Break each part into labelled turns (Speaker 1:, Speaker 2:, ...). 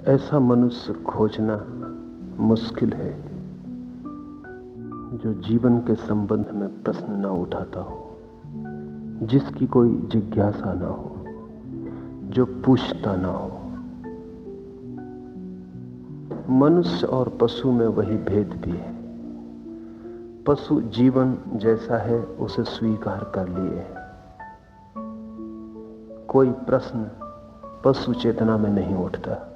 Speaker 1: ऐसा मनुष्य खोजना मुश्किल है जो जीवन के संबंध में प्रश्न न उठाता हो, जिसकी कोई जिज्ञासा न हो, जो पूछता न हो। मनुष्य और पशु में वही भेद भी है। पशु जीवन जैसा है उसे स्वीकार कर लिए। कोई प्रश्न पशु चेतना में नहीं उठता,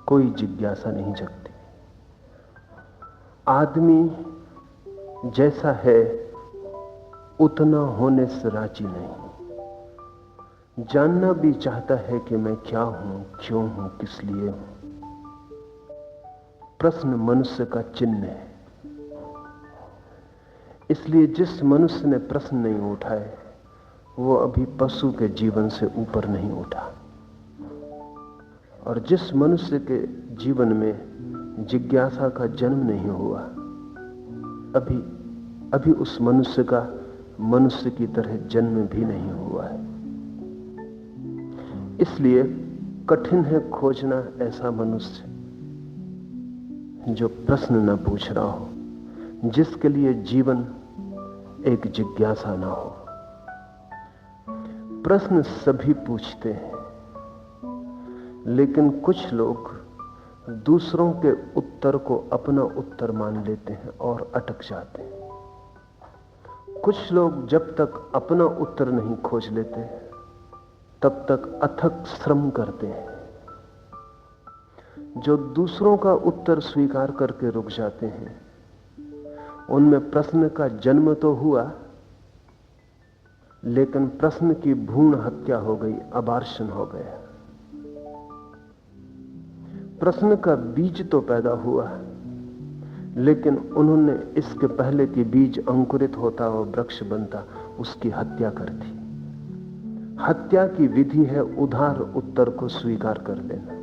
Speaker 1: कोई जिज्ञासा नहीं जगती। आदमी जैसा है उतना होने से राजी नहीं। जानना भी चाहता है कि मैं क्या हूं, क्यों हूं, किस लिए हूं। प्रश्न मनुष्य का चिन्ह है। इसलिए जिस मनुष्य ने प्रश्न नहीं उठाए वो अभी पशु के जीवन से ऊपर नहीं उठा, और जिस मनुष्य के जीवन में जिज्ञासा का जन्म नहीं हुआ अभी उस मनुष्य का मनुष्य की तरह जन्म भी नहीं हुआ है। इसलिए कठिन है खोजना ऐसा मनुष्य जो प्रश्न न पूछ रहा हो, जिसके लिए जीवन एक जिज्ञासा ना हो। प्रश्न सभी पूछते हैं, लेकिन कुछ लोग दूसरों के उत्तर को अपना उत्तर मान लेते हैं और अटक जाते हैं। कुछ लोग जब तक अपना उत्तर नहीं खोज लेते तब तक अथक श्रम करते हैं। जो दूसरों का उत्तर स्वीकार करके रुक जाते हैं उनमें प्रश्न का जन्म तो हुआ, लेकिन प्रश्न की भ्रूण हत्या हो गई, अबार्शन हो गया। प्रश्न का बीज तो पैदा हुआ, लेकिन उन्होंने इसके पहले कि बीज अंकुरित होता और वृक्ष बनता उसकी हत्या कर दी। हत्या की विधि है उधार उत्तर को स्वीकार कर लेना।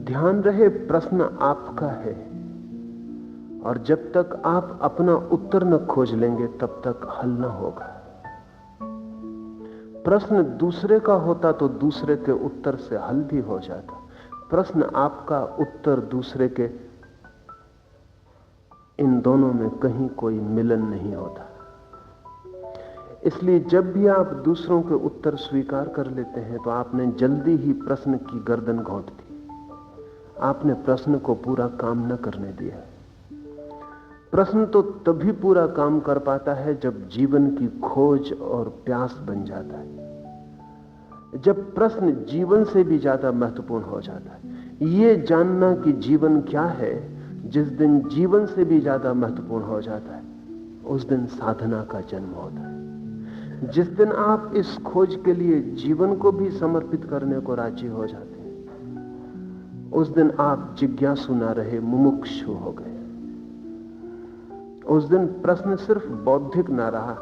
Speaker 1: ध्यान रहे प्रश्न आपका है, और जब तक आप अपना उत्तर न खोज लेंगे तब तक हल न होगा। प्रश्न दूसरे का होता तो दूसरे के उत्तर से हल भी हो जाता। प्रश्न आपका, उत्तर दूसरे के, इन दोनों में कहीं कोई मिलन नहीं होता। इसलिए जब भी आप दूसरों के उत्तर स्वीकार कर लेते हैं तो आपने जल्दी ही प्रश्न की गर्दन घोंट दी। आपने प्रश्न को पूरा काम न करने दिया। प्रश्न तो तभी पूरा काम कर पाता है जब जीवन की खोज और प्यास बन जाता है, जब प्रश्न जीवन से भी ज्यादा महत्वपूर्ण हो जाता है। ये जानना कि जीवन क्या है जिस दिन जीवन से भी ज्यादा महत्वपूर्ण हो जाता है, उस दिन साधना का जन्म होता है। जिस दिन आप इस खोज के लिए जीवन को भी समर्पित करने को राजी हो जाते हैं, उस दिन आप जिज्ञासु ना रहे, मुमुक्षु हो गए। उस दिन प्रश्न सिर्फ बौद्धिक ना रहा,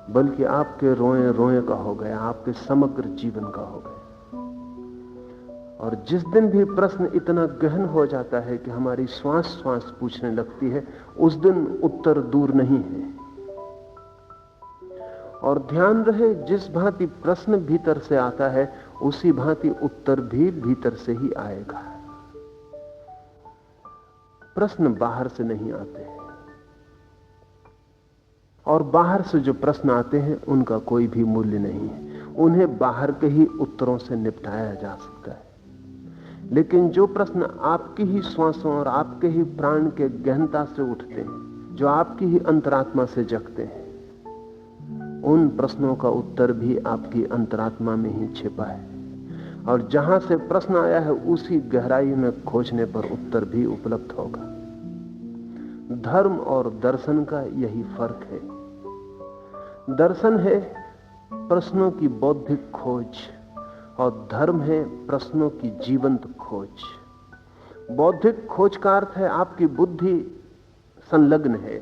Speaker 1: बल्कि आपके रोए रोए का हो गया, आपके समग्र जीवन का हो गया। और जिस दिन भी प्रश्न इतना गहन हो जाता है कि हमारी श्वास श्वास पूछने लगती है, उस दिन उत्तर दूर नहीं है। और ध्यान रहे, जिस भांति प्रश्न भीतर से आता है उसी भांति उत्तर भी भीतर से ही आएगा। प्रश्न बाहर से नहीं आते हैं, और बाहर से जो प्रश्न आते हैं उनका कोई भी मूल्य नहीं है। उन्हें बाहर के ही उत्तरों से निपटाया जा सकता है, लेकिन जो प्रश्न आपकी ही श्वासों और आपके ही प्राण के गहनता से उठते हैं, जो आपकी ही अंतरात्मा से जगते हैं, उन प्रश्नों का उत्तर भी आपकी अंतरात्मा में ही छिपा है। और जहां से प्रश्न आया है उसी गहराई में खोजने पर उत्तर भी उपलब्ध होगा। धर्म और दर्शन का यही फर्क है। दर्शन है प्रश्नों की बौद्धिक खोज, और धर्म है प्रश्नों की जीवंत खोज। बौद्धिक खोज का अर्थ है आपकी बुद्धि संलग्न है,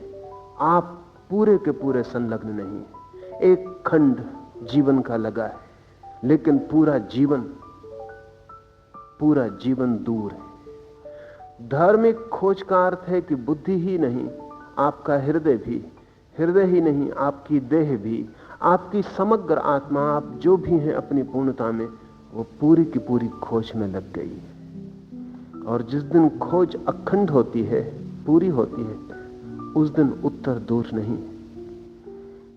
Speaker 1: आप पूरे के पूरे संलग्न नहीं। एक खंड जीवन का लगा है, लेकिन पूरा जीवन दूर है। धार्मिक खोज का अर्थ है कि बुद्धि ही नहीं, आपका हृदय ही नहीं, आपकी देह भी, आपकी समग्र आत्मा, आप जो भी हैं अपनी पूर्णता में, वो पूरी की पूरी खोज में लग गई है। और जिस दिन खोज अखंड होती है, पूरी होती है, उस दिन उत्तर दूर नहीं।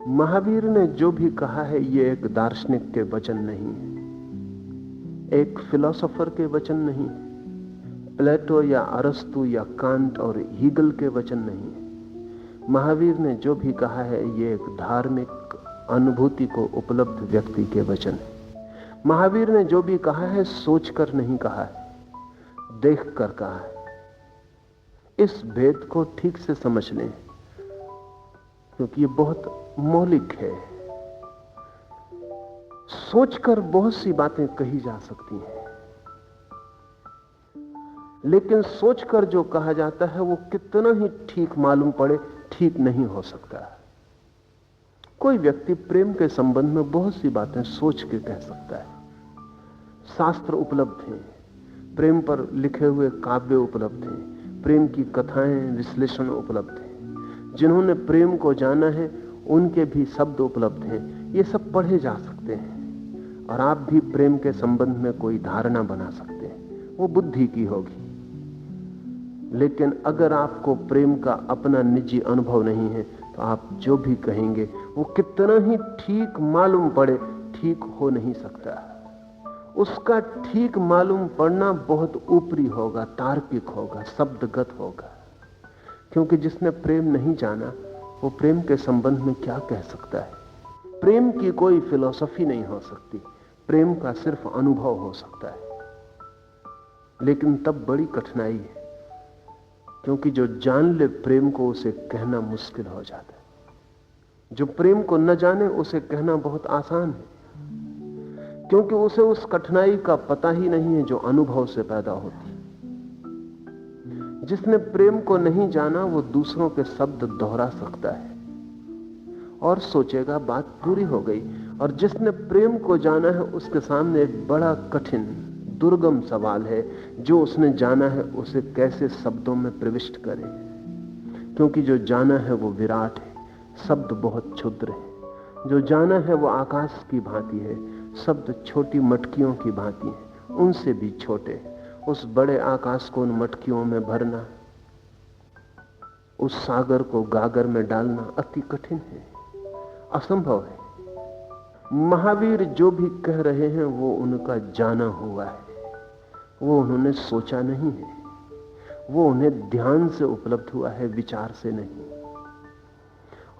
Speaker 1: महावीर ने जो भी कहा है ये एक दार्शनिक के वचन नहीं है, एक फिलोसोफर के वचन नहीं, प्लेटो या अरस्तु या कांट और हीगल के वचन नहीं है। महावीर ने जो भी कहा है ये एक धार्मिक अनुभूति को उपलब्ध व्यक्ति के वचन है। महावीर ने जो भी कहा है सोचकर नहीं कहा है, देखकर कहा है। इस भेद को ठीक से समझ लें, क्योंकि ये बहुत मौलिक है। सोचकर बहुत सी बातें कही जा सकती हैं, लेकिन सोचकर जो कहा जाता है वो कितना ही ठीक मालूम पड़े, ठीक नहीं हो सकता। कोई व्यक्ति प्रेम के संबंध में बहुत सी बातें सोच के कह सकता है। शास्त्र उपलब्ध हैं, प्रेम पर लिखे हुए काव्य उपलब्ध हैं, प्रेम की कथाएं, विश्लेषण उपलब्ध हैं। जिन्होंने प्रेम को जाना है उनके भी शब्द उपलब्ध हैं। ये सब पढ़े जा सकते हैं और आप भी प्रेम के संबंध में कोई धारणा बना सकते हैं, वो बुद्धि की होगी। लेकिन अगर आपको प्रेम का अपना निजी अनुभव नहीं है तो आप जो भी कहेंगे वो कितना ही ठीक मालूम पड़े, ठीक हो नहीं सकता। उसका ठीक मालूम पड़ना बहुत ऊपरी होगा, तार्किक होगा, शब्दगत होगा। क्योंकि जिसने प्रेम नहीं जाना वो प्रेम के संबंध में क्या कह सकता है। प्रेम की कोई फिलॉसफी नहीं हो सकती, प्रेम का सिर्फ अनुभव हो सकता है। लेकिन तब बड़ी कठिनाई है, क्योंकि जो जान ले प्रेम को उसे कहना मुश्किल हो जाता है। जो प्रेम को न जाने उसे कहना बहुत आसान है, क्योंकि उसे उस कठिनाई का पता ही नहीं है जो अनुभव से पैदा होती है। जिसने प्रेम को नहीं जाना वो दूसरों के शब्द दोहरा सकता है और सोचेगा बात पूरी हो गई। और जिसने प्रेम को जाना है उसके सामने एक बड़ा कठिन दुर्गम सवाल है, जो उसने जाना है उसे कैसे शब्दों में प्रविष्ट करे। क्योंकि जो जाना है वो विराट है, शब्द बहुत क्षुद्र है। जो जाना है वो आकाश की भांति है, शब्द छोटी मटकियों की भांति है, उनसे भी छोटे। उस बड़े आकाश को उन मटकियों में भरना, उस सागर को गागर में डालना अति कठिन है, असंभव है। महावीर जो भी कह रहे हैं वो उनका जाना हुआ है, वो उन्होंने सोचा नहीं है, वो उन्हें ध्यान से उपलब्ध हुआ है, विचार से नहीं।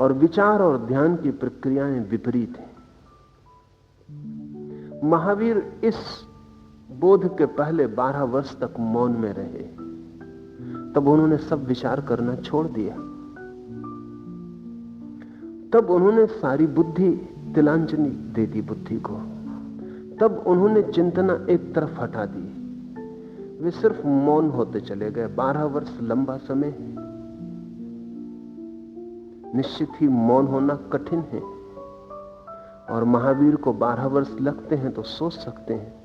Speaker 1: और विचार और ध्यान की प्रक्रियाएं विपरीत हैं। महावीर इस बोध के पहले 12 वर्ष तक मौन में रहे, तब उन्होंने सब विचार करना छोड़ दिया। तब उन्होंने सारी बुद्धि तिलांजलि दे दी बुद्धि को। तब उन्होंने चिंतना एक तरफ हटा दी, वे सिर्फ मौन होते चले गए। 12 वर्ष लंबा समय है, निश्चित ही मौन होना कठिन है। और महावीर को 12 वर्ष लगते हैं तो सोच सकते हैं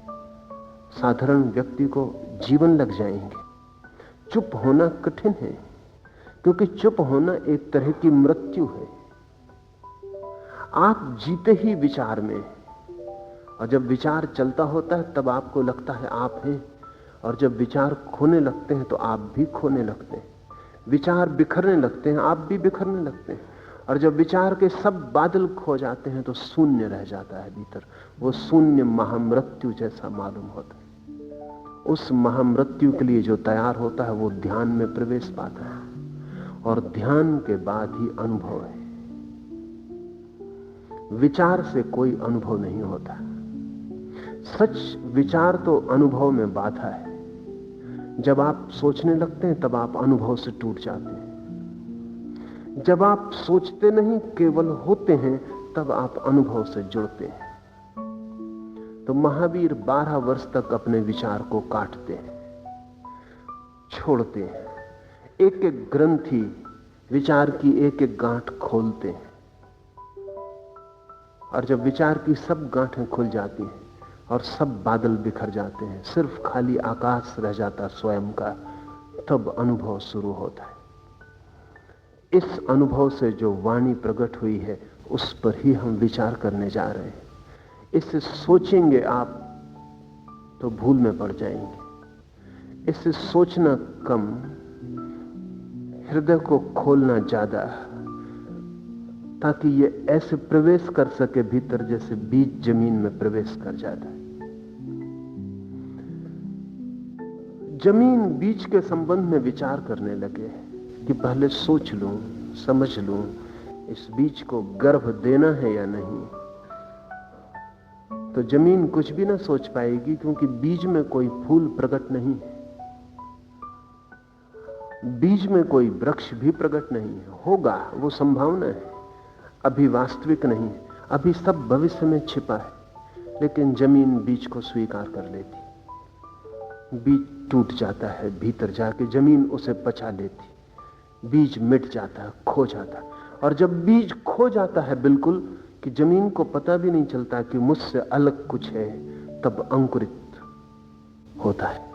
Speaker 1: साधारण व्यक्ति को जीवन लग जाएंगे। चुप होना कठिन है, क्योंकि चुप होना एक तरह की मृत्यु है। आप जीते ही विचार में, और जब विचार चलता होता है तब आपको लगता है आप हैं, और जब विचार खोने लगते हैं तो आप भी खोने लगते हैं। विचार बिखरने लगते हैं, आप भी बिखरने लगते हैं। और जब विचार के सब बादल खो जाते हैं तो शून्य रह जाता है भीतर। वो शून्य महामृत्यु जैसा मालूम होता है। उस महामृत्यु के लिए जो तैयार होता है वो ध्यान में प्रवेश पाता है, और ध्यान के बाद ही अनुभव है। विचार से कोई अनुभव नहीं होता। सच विचार तो अनुभव में बाधा है। जब आप सोचने लगते हैं तब आप अनुभव से टूट जाते हैं। जब आप सोचते नहीं केवल होते हैं तब आप अनुभव से जुड़ते हैं। तो महावीर 12 वर्ष तक अपने विचार को काटते हैं, छोड़ते हैं, एक एक ग्रंथि विचार की एक एक गांठ खोलते हैं। और जब विचार की सब गांठें खुल जाती हैं और सब बादल बिखर जाते हैं, सिर्फ खाली आकाश रह जाता स्वयं का, तब अनुभव शुरू होता है। इस अनुभव से जो वाणी प्रकट हुई है उस पर ही हम विचार करने जा रहे हैं। इसे सोचेंगे आप तो भूल में पड़ जाएंगे। इससे सोचना कम, हृदय को खोलना ज्यादा, ताकि ये ऐसे प्रवेश कर सके भीतर जैसे बीज जमीन में प्रवेश कर जाता है। जमीन बीज के संबंध में विचार करने लगे कि पहले सोच लूं, समझ लूं, इस बीज को गर्भ देना है या नहीं, तो जमीन कुछ भी ना सोच पाएगी, क्योंकि बीज में कोई फूल प्रकट नहीं है, बीज में कोई वृक्ष भी प्रकट नहीं है। होगा, वो संभावना है, अभी वास्तविक नहीं है, अभी सब भविष्य में छिपा है। लेकिन जमीन बीज को स्वीकार कर लेती, बीज टूट जाता है, भीतर जाके जमीन उसे पचा लेती, बीज मिट जाता है, खो जाता है। और जब बीज खो जाता है बिल्कुल, कि जमीन को पता भी नहीं चलता कि मुझसे अलग कुछ है, तब अंकुरित होता है,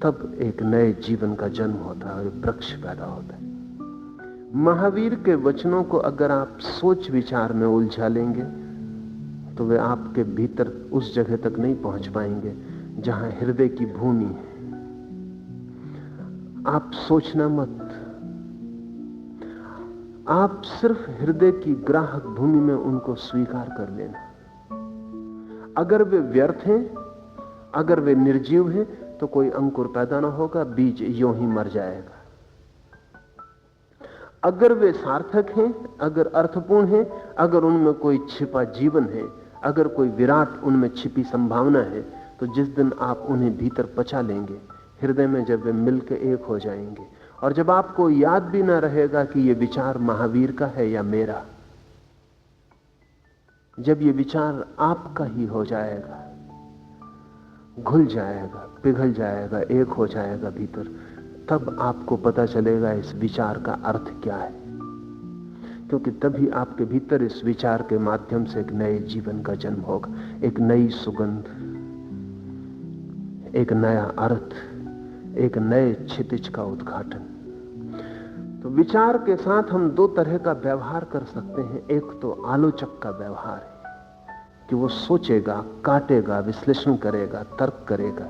Speaker 1: तब एक नए जीवन का जन्म होता है और वृक्ष पैदा होता है। महावीर के वचनों को अगर आप सोच विचार में उलझा लेंगे तो वे आपके भीतर उस जगह तक नहीं पहुंच पाएंगे जहां हृदय की भूमि है। आप सोचना मत, आप सिर्फ हृदय की ग्राहक भूमि में उनको स्वीकार कर लेना। अगर वे व्यर्थ हैं, अगर वे निर्जीव हैं, तो कोई अंकुर पैदा ना होगा, बीज यूं ही मर जाएगा। अगर वे सार्थक हैं, अगर अर्थपूर्ण हैं, अगर उनमें कोई छिपा जीवन है, अगर कोई विराट उनमें छिपी संभावना है, तो जिस दिन आप उन्हें भीतर पचा लेंगे, हृदय में जब वे मिलकर एक हो जाएंगे, और जब आपको याद भी ना रहेगा कि यह विचार महावीर का है या मेरा, जब यह विचार आपका ही हो जाएगा, घुल जाएगा, पिघल जाएगा, एक हो जाएगा भीतर, तब आपको पता चलेगा इस विचार का अर्थ क्या है। क्योंकि तभी आपके भीतर इस विचार के माध्यम से एक नए जीवन का जन्म होगा, एक नई सुगंध, एक नया अर्थ, एक नए क्षितिज का उद्घाटन। तो विचार के साथ हम दो तरह का व्यवहार कर सकते हैं। एक तो आलोचक का व्यवहार है कि वो सोचेगा, काटेगा, विश्लेषण करेगा, तर्क करेगा।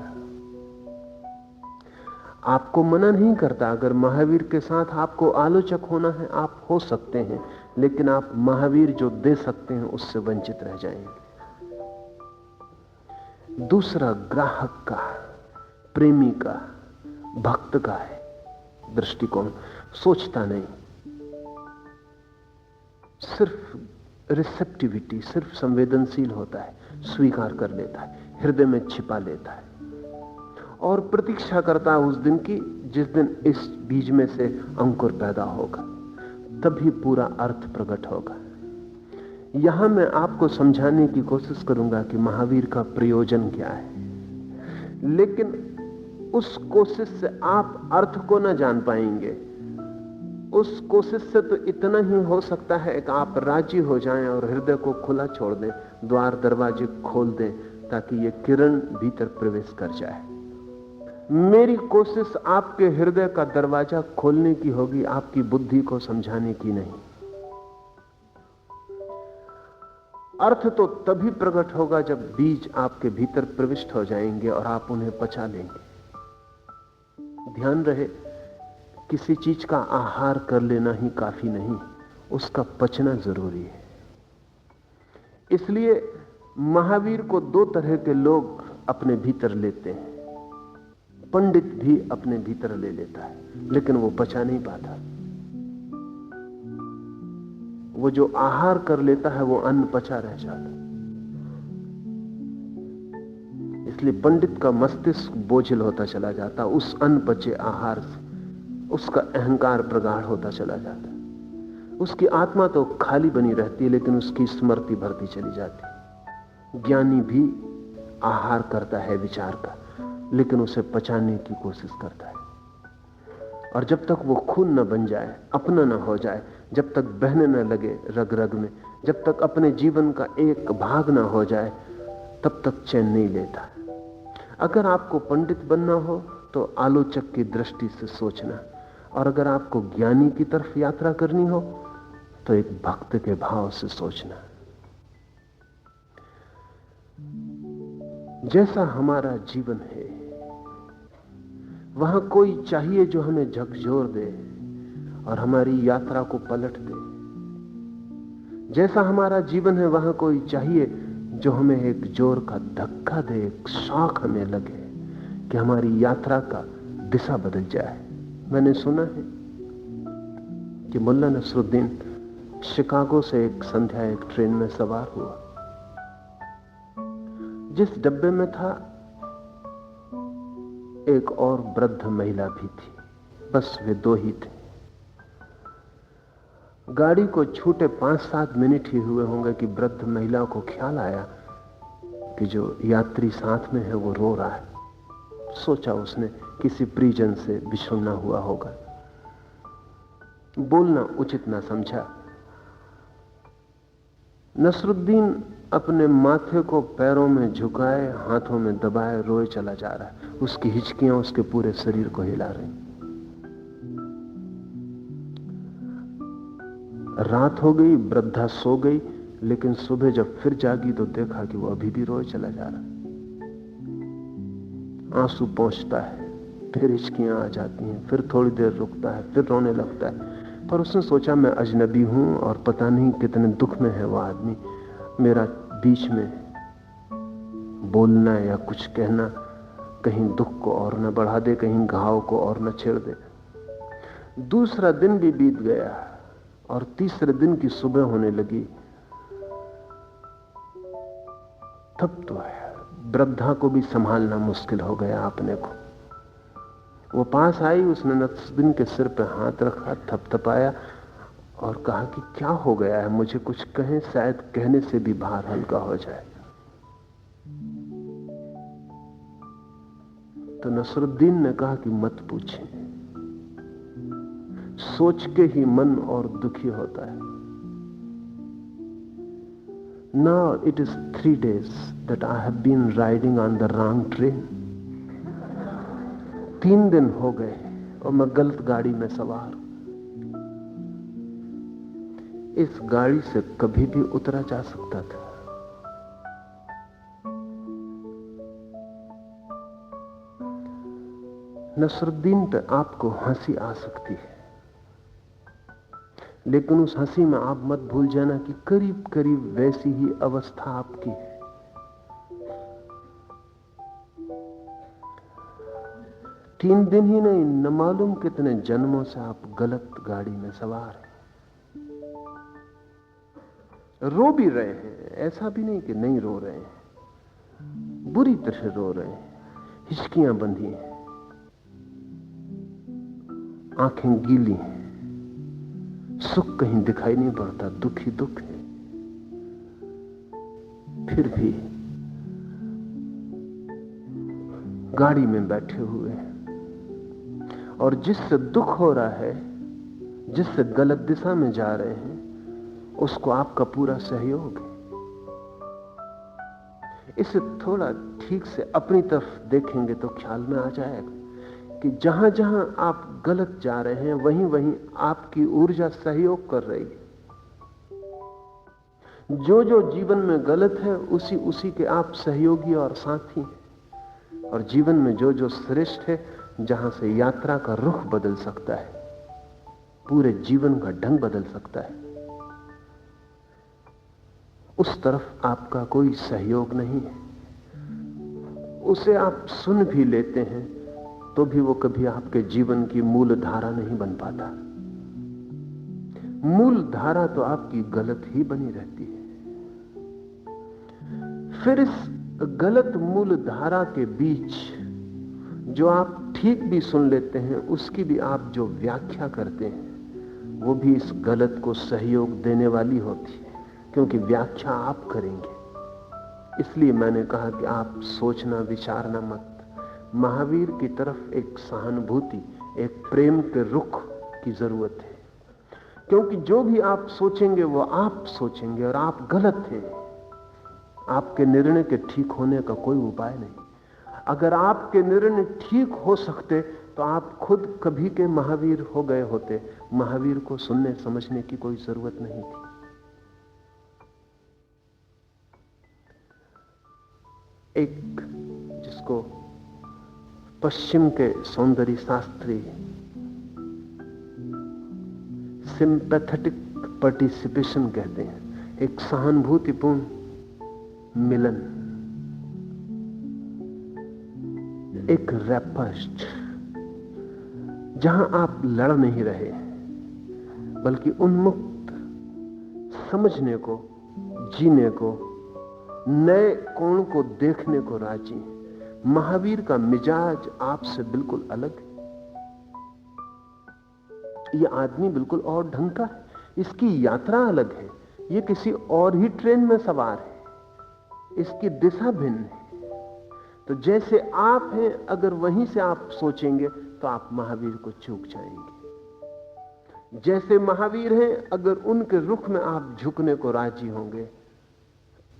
Speaker 1: आपको मना नहीं करता, अगर महावीर के साथ आपको आलोचक होना है, आप हो सकते हैं, लेकिन आप महावीर जो दे सकते हैं उससे वंचित रह जाएंगे। दूसरा ग्राहक का, प्रेमी का, भक्त का है दृष्टिकोण। सोचता नहीं, सिर्फ रिसेप्टिविटी, सिर्फ संवेदनशील होता है, स्वीकार कर लेता है, हृदय में छिपा लेता है और प्रतीक्षा करता है उस दिन की जिस दिन इस बीज में से अंकुर पैदा होगा, तभी पूरा अर्थ प्रकट होगा। यहां मैं आपको समझाने की कोशिश करूंगा कि महावीर का प्रयोजन क्या है, लेकिन उस कोशिश से आप अर्थ को ना जान पाएंगे। उस कोशिश से तो इतना ही हो सकता है कि आप राजी हो जाएं और हृदय को खुला छोड़ दें, द्वार दरवाजे खोल दें, ताकि ये किरण भीतर प्रवेश कर जाए। मेरी कोशिश आपके हृदय का दरवाजा खोलने की होगी, आपकी बुद्धि को समझाने की नहीं। अर्थ तो तभी प्रकट होगा जब बीज आपके भीतर प्रविष्ट हो जाएंगे और आप उन्हें पचा लेंगे। ध्यान रहे, किसी चीज का आहार कर लेना ही काफी नहीं, उसका पचना जरूरी है। इसलिए महावीर को दो तरह के लोग अपने भीतर लेते हैं। पंडित भी अपने भीतर ले लेता है, लेकिन वो पचा नहीं पाता। वो जो आहार कर लेता है वो अन्न पचा रह जाता। इसलिए पंडित का मस्तिष्क बोझिल होता चला जाता, उस अन्न पचे आहार से उसका अहंकार प्रगाढ़ होता चला जाता। उसकी आत्मा तो खाली बनी रहती है, लेकिन उसकी स्मृति भरती चली जाती। ज्ञानी भी आहार करता है विचार का, लेकिन उसे पचाने की कोशिश करता है। और जब तक वो खून न बन जाए, अपना न हो जाए, जब तक बहने न लगे रग रग में, जब तक अपने जीवन का एक भाग न हो जाए, तब तक चैन नहीं लेता। अगर आपको पंडित बनना हो तो आलोचक की दृष्टि से सोचना, और अगर आपको ज्ञानी की तरफ यात्रा करनी हो तो एक भक्त के भाव से सोचना। जैसा हमारा जीवन है, वहां कोई चाहिए जो हमें झकझोर दे और हमारी यात्रा को पलट दे। जैसा हमारा जीवन है, वहां कोई चाहिए जो हमें एक जोर का धक्का दे, एक शॉक हमें लगे कि हमारी यात्रा का दिशा बदल जाए। मैंने सुना है कि मुल्ला नसरुद्दीन शिकागो से एक संध्या एक ट्रेन में सवार हुआ। जिस डब्बे में था एक और वृद्ध महिला भी थी, बस वे दो ही थे। गाड़ी को छूटे 5-7 मिनट ही हुए होंगे कि वृद्ध महिला को ख्याल आया कि जो यात्री साथ में है वो रो रहा है। सोचा उसने किसी परिजन से बिछुड़ना हुआ होगा। बोलना उचित ना समझा। नसरुद्दीन अपने माथे को पैरों में झुकाए, हाथों में दबाए रोए चला जा रहा है। उसकी हिचकियां उसके पूरे शरीर को हिला रही। रात हो गई, वृद्धा सो गई, लेकिन सुबह जब फिर जागी तो देखा कि वो अभी भी रोए चला जा रहा है। आंसू पहुंचता है, फिर हिचकियां आ जाती हैं, फिर थोड़ी देर रुकता है, फिर रोने लगता है। पर उसने सोचा मैं अजनबी हूं और पता नहीं कितने दुख में है वो आदमी, मेरा बीच में बोलना या कुछ कहना कहीं दुख को और न बढ़ा दे, कहीं घाव को और न छेड़ दे। दूसरा दिन भी बीत गया और तीसरे दिन की सुबह होने लगी। तब तो वृद्धा को भी संभालना मुश्किल हो गया अपने को। वो पास आई, उसने नसरुद्दीन के सिर पे हाथ रखा, थपथपाया और कहा कि क्या हो गया है, मुझे कुछ कहें, शायद कहने से भी भार हल्का हो जाए। तो नसरुद्दीन ने कहा कि मत पूछें, सोच के ही मन और दुखी होता है। Now it is 3 days that I have been riding on the wrong train. 3 दिन हो गए और मैं गलत गाड़ी में सवार। इस गाड़ी से कभी भी उतरा जा सकता था। नसरुद्दीन पे आपको हंसी आ सकती है, लेकिन उस हंसी में आप मत भूल जाना कि करीब करीब वैसी ही अवस्था आपकी है। तीन दिन ही नहीं, न मालूम कितने जन्मों से आप गलत गाड़ी में सवार हैं। रो भी रहे हैं, ऐसा भी नहीं कि नहीं रो रहे हैं, बुरी तरह रो रहे हैं, हिचकियां बंधी हैं, आंखें गीली हैं, सुख कहीं दिखाई नहीं पड़ता, दुख ही दुख है। फिर भी गाड़ी में बैठे हुए हैं और जिससे दुख हो रहा है, जिससे गलत दिशा में जा रहे हैं, उसको आपका पूरा सहयोग है। इसे थोड़ा ठीक से अपनी तरफ देखेंगे तो ख्याल में आ जाएगा कि जहां जहां आप गलत जा रहे हैं, वहीं वहीं आपकी ऊर्जा सहयोग कर रही है। जो जो जीवन में गलत है, उसी उसी के आप सहयोगी और साथी हैं। और जीवन में जो जो श्रेष्ठ है, जहां से यात्रा का रुख बदल सकता है, पूरे जीवन का ढंग बदल सकता है, उस तरफ आपका कोई सहयोग नहीं है। उसे आप सुन भी लेते हैं तो भी वो कभी आपके जीवन की मूल धारा नहीं बन पाता। मूल धारा तो आपकी गलत ही बनी रहती है। फिर इस गलत मूल धारा के बीच जो आप ठीक भी सुन लेते हैं, उसकी भी आप जो व्याख्या करते हैं, वो भी इस गलत को सहयोग देने वाली होती है, क्योंकि व्याख्या आप करेंगे। इसलिए मैंने कहा कि आप सोचना विचारना मत। महावीर की तरफ एक सहानुभूति, एक प्रेम के रुख की जरूरत है, क्योंकि जो भी आप सोचेंगे वो आप सोचेंगे और आप गलत हैं। आपके निर्णय के ठीक होने का कोई उपाय नहीं। अगर आपके निर्णय ठीक हो सकते तो आप खुद कभी के महावीर हो गए होते। महावीर को सुनने समझने की कोई जरूरत नहीं थी। एक जिसको पश्चिम के सौंदर्य शास्त्री सिंपैथेटिक पार्टिसिपेशन कहते हैं, एक सहानुभूतिपूर्ण मिलन, एक रैपस्ट, जहां आप लड़ नहीं रहे बल्कि उन्मुक्त समझने को, जीने को, नए कोण को देखने को राजी हैं। महावीर का मिजाज आपसे बिल्कुल अलग है। यह आदमी बिल्कुल और ढंग का है, इसकी यात्रा अलग है, यह किसी और ही ट्रेन में सवार है, इसकी दिशा भिन्न है। तो जैसे आप हैं, अगर वहीं से आप सोचेंगे तो आप महावीर को चूक जाएंगे। जैसे महावीर हैं, अगर उनके रुख में आप झुकने को राजी होंगे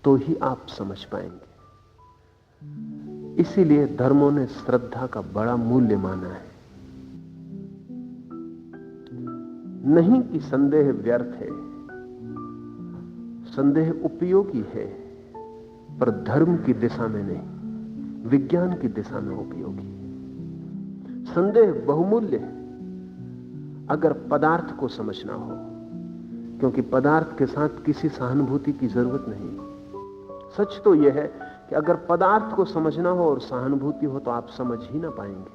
Speaker 1: तो ही आप समझ पाएंगे। इसीलिए धर्मों ने श्रद्धा का बड़ा मूल्य माना है। नहीं कि संदेह व्यर्थ है, संदेह उपयोगी है, पर धर्म की दिशा में नहीं, विज्ञान की दिशा में उपयोगी है। संदेह बहुमूल्य है अगर पदार्थ को समझना हो, क्योंकि पदार्थ के साथ किसी सहानुभूति की जरूरत नहीं। सच तो यह है कि अगर पदार्थ को समझना हो और सहानुभूति हो तो आप समझ ही ना पाएंगे।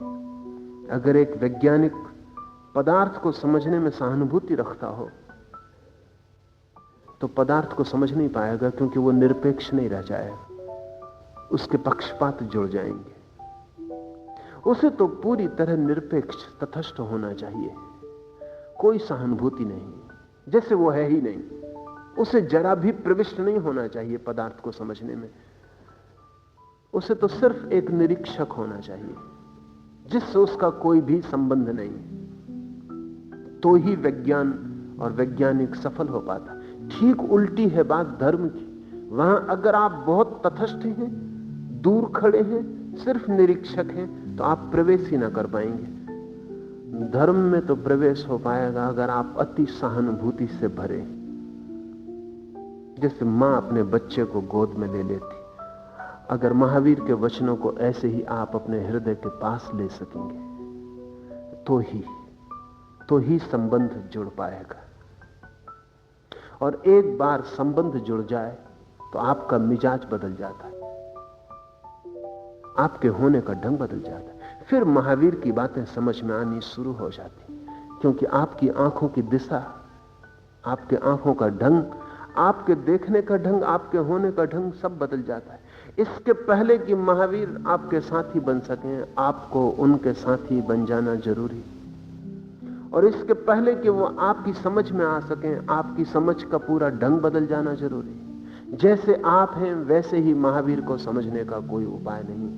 Speaker 1: अगर एक वैज्ञानिक पदार्थ को समझने में सहानुभूति रखता हो तो पदार्थ को समझ नहीं पाएगा, क्योंकि वो निरपेक्ष नहीं रह जाएगा, उसके पक्षपात जुड़ जाएंगे। उसे तो पूरी तरह निरपेक्ष तटस्थ होना चाहिए, कोई सहानुभूति नहीं, जैसे वो है ही नहीं। उसे जरा भी प्रविष्ट नहीं होना चाहिए पदार्थ को समझने में। उसे तो सिर्फ एक निरीक्षक होना चाहिए जिससे उसका कोई भी संबंध नहीं, तो ही विज्ञान और वैज्ञानिक सफल हो पाता। ठीक उल्टी है बात धर्म की। वहां अगर आप बहुत तटस्थ हैं, दूर खड़े हैं, सिर्फ निरीक्षक हैं, तो आप प्रवेश ही ना कर पाएंगे। धर्म में तो प्रवेश हो पाएगा अगर आप अति सहानुभूति से भरे, जैसे मां अपने बच्चे को गोद में ले लेती। अगर महावीर के वचनों को ऐसे ही आप अपने हृदय के पास ले सकेंगे तो ही संबंध जुड़ पाएगा। और एक बार संबंध जुड़ जाए तो आपका मिजाज बदल जाता है, आपके होने का ढंग बदल जाता है। फिर महावीर की बातें समझ में आनी शुरू हो जाती, क्योंकि आपकी आंखों की दिशा, आपके आंखों का ढंग, आपके देखने का ढंग, आपके होने का ढंग सब बदल जाता है। इसके पहले कि महावीर आपके साथी बन सकें, आपको उनके साथी बन जाना जरूरी। और इसके पहले कि वो आपकी समझ में आ सकें, आपकी समझ का पूरा ढंग बदल जाना जरूरी। जैसे आप हैं वैसे ही महावीर को समझने का कोई उपाय नहीं।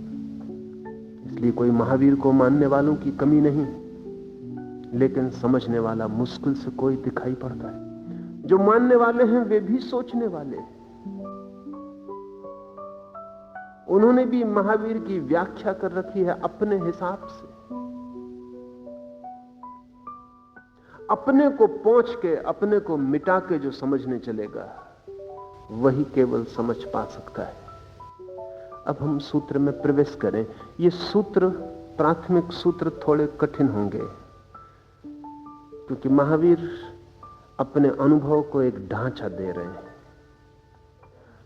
Speaker 1: इसलिए कोई महावीर को मानने वालों की कमी नहीं, लेकिन समझने वाला मुश्किल से कोई दिखाई पड़ता है। जो मानने वाले हैं वे भी सोचने वाले हैं। उन्होंने भी महावीर की व्याख्या कर रखी है अपने हिसाब से। अपने को पहुंच के, अपने को मिटा के जो समझने चलेगा वही केवल समझ पा सकता है। अब हम सूत्र में प्रवेश करें। ये सूत्र, प्राथमिक सूत्र थोड़े कठिन होंगे, क्योंकि महावीर अपने अनुभव को एक ढांचा दे रहे हैं,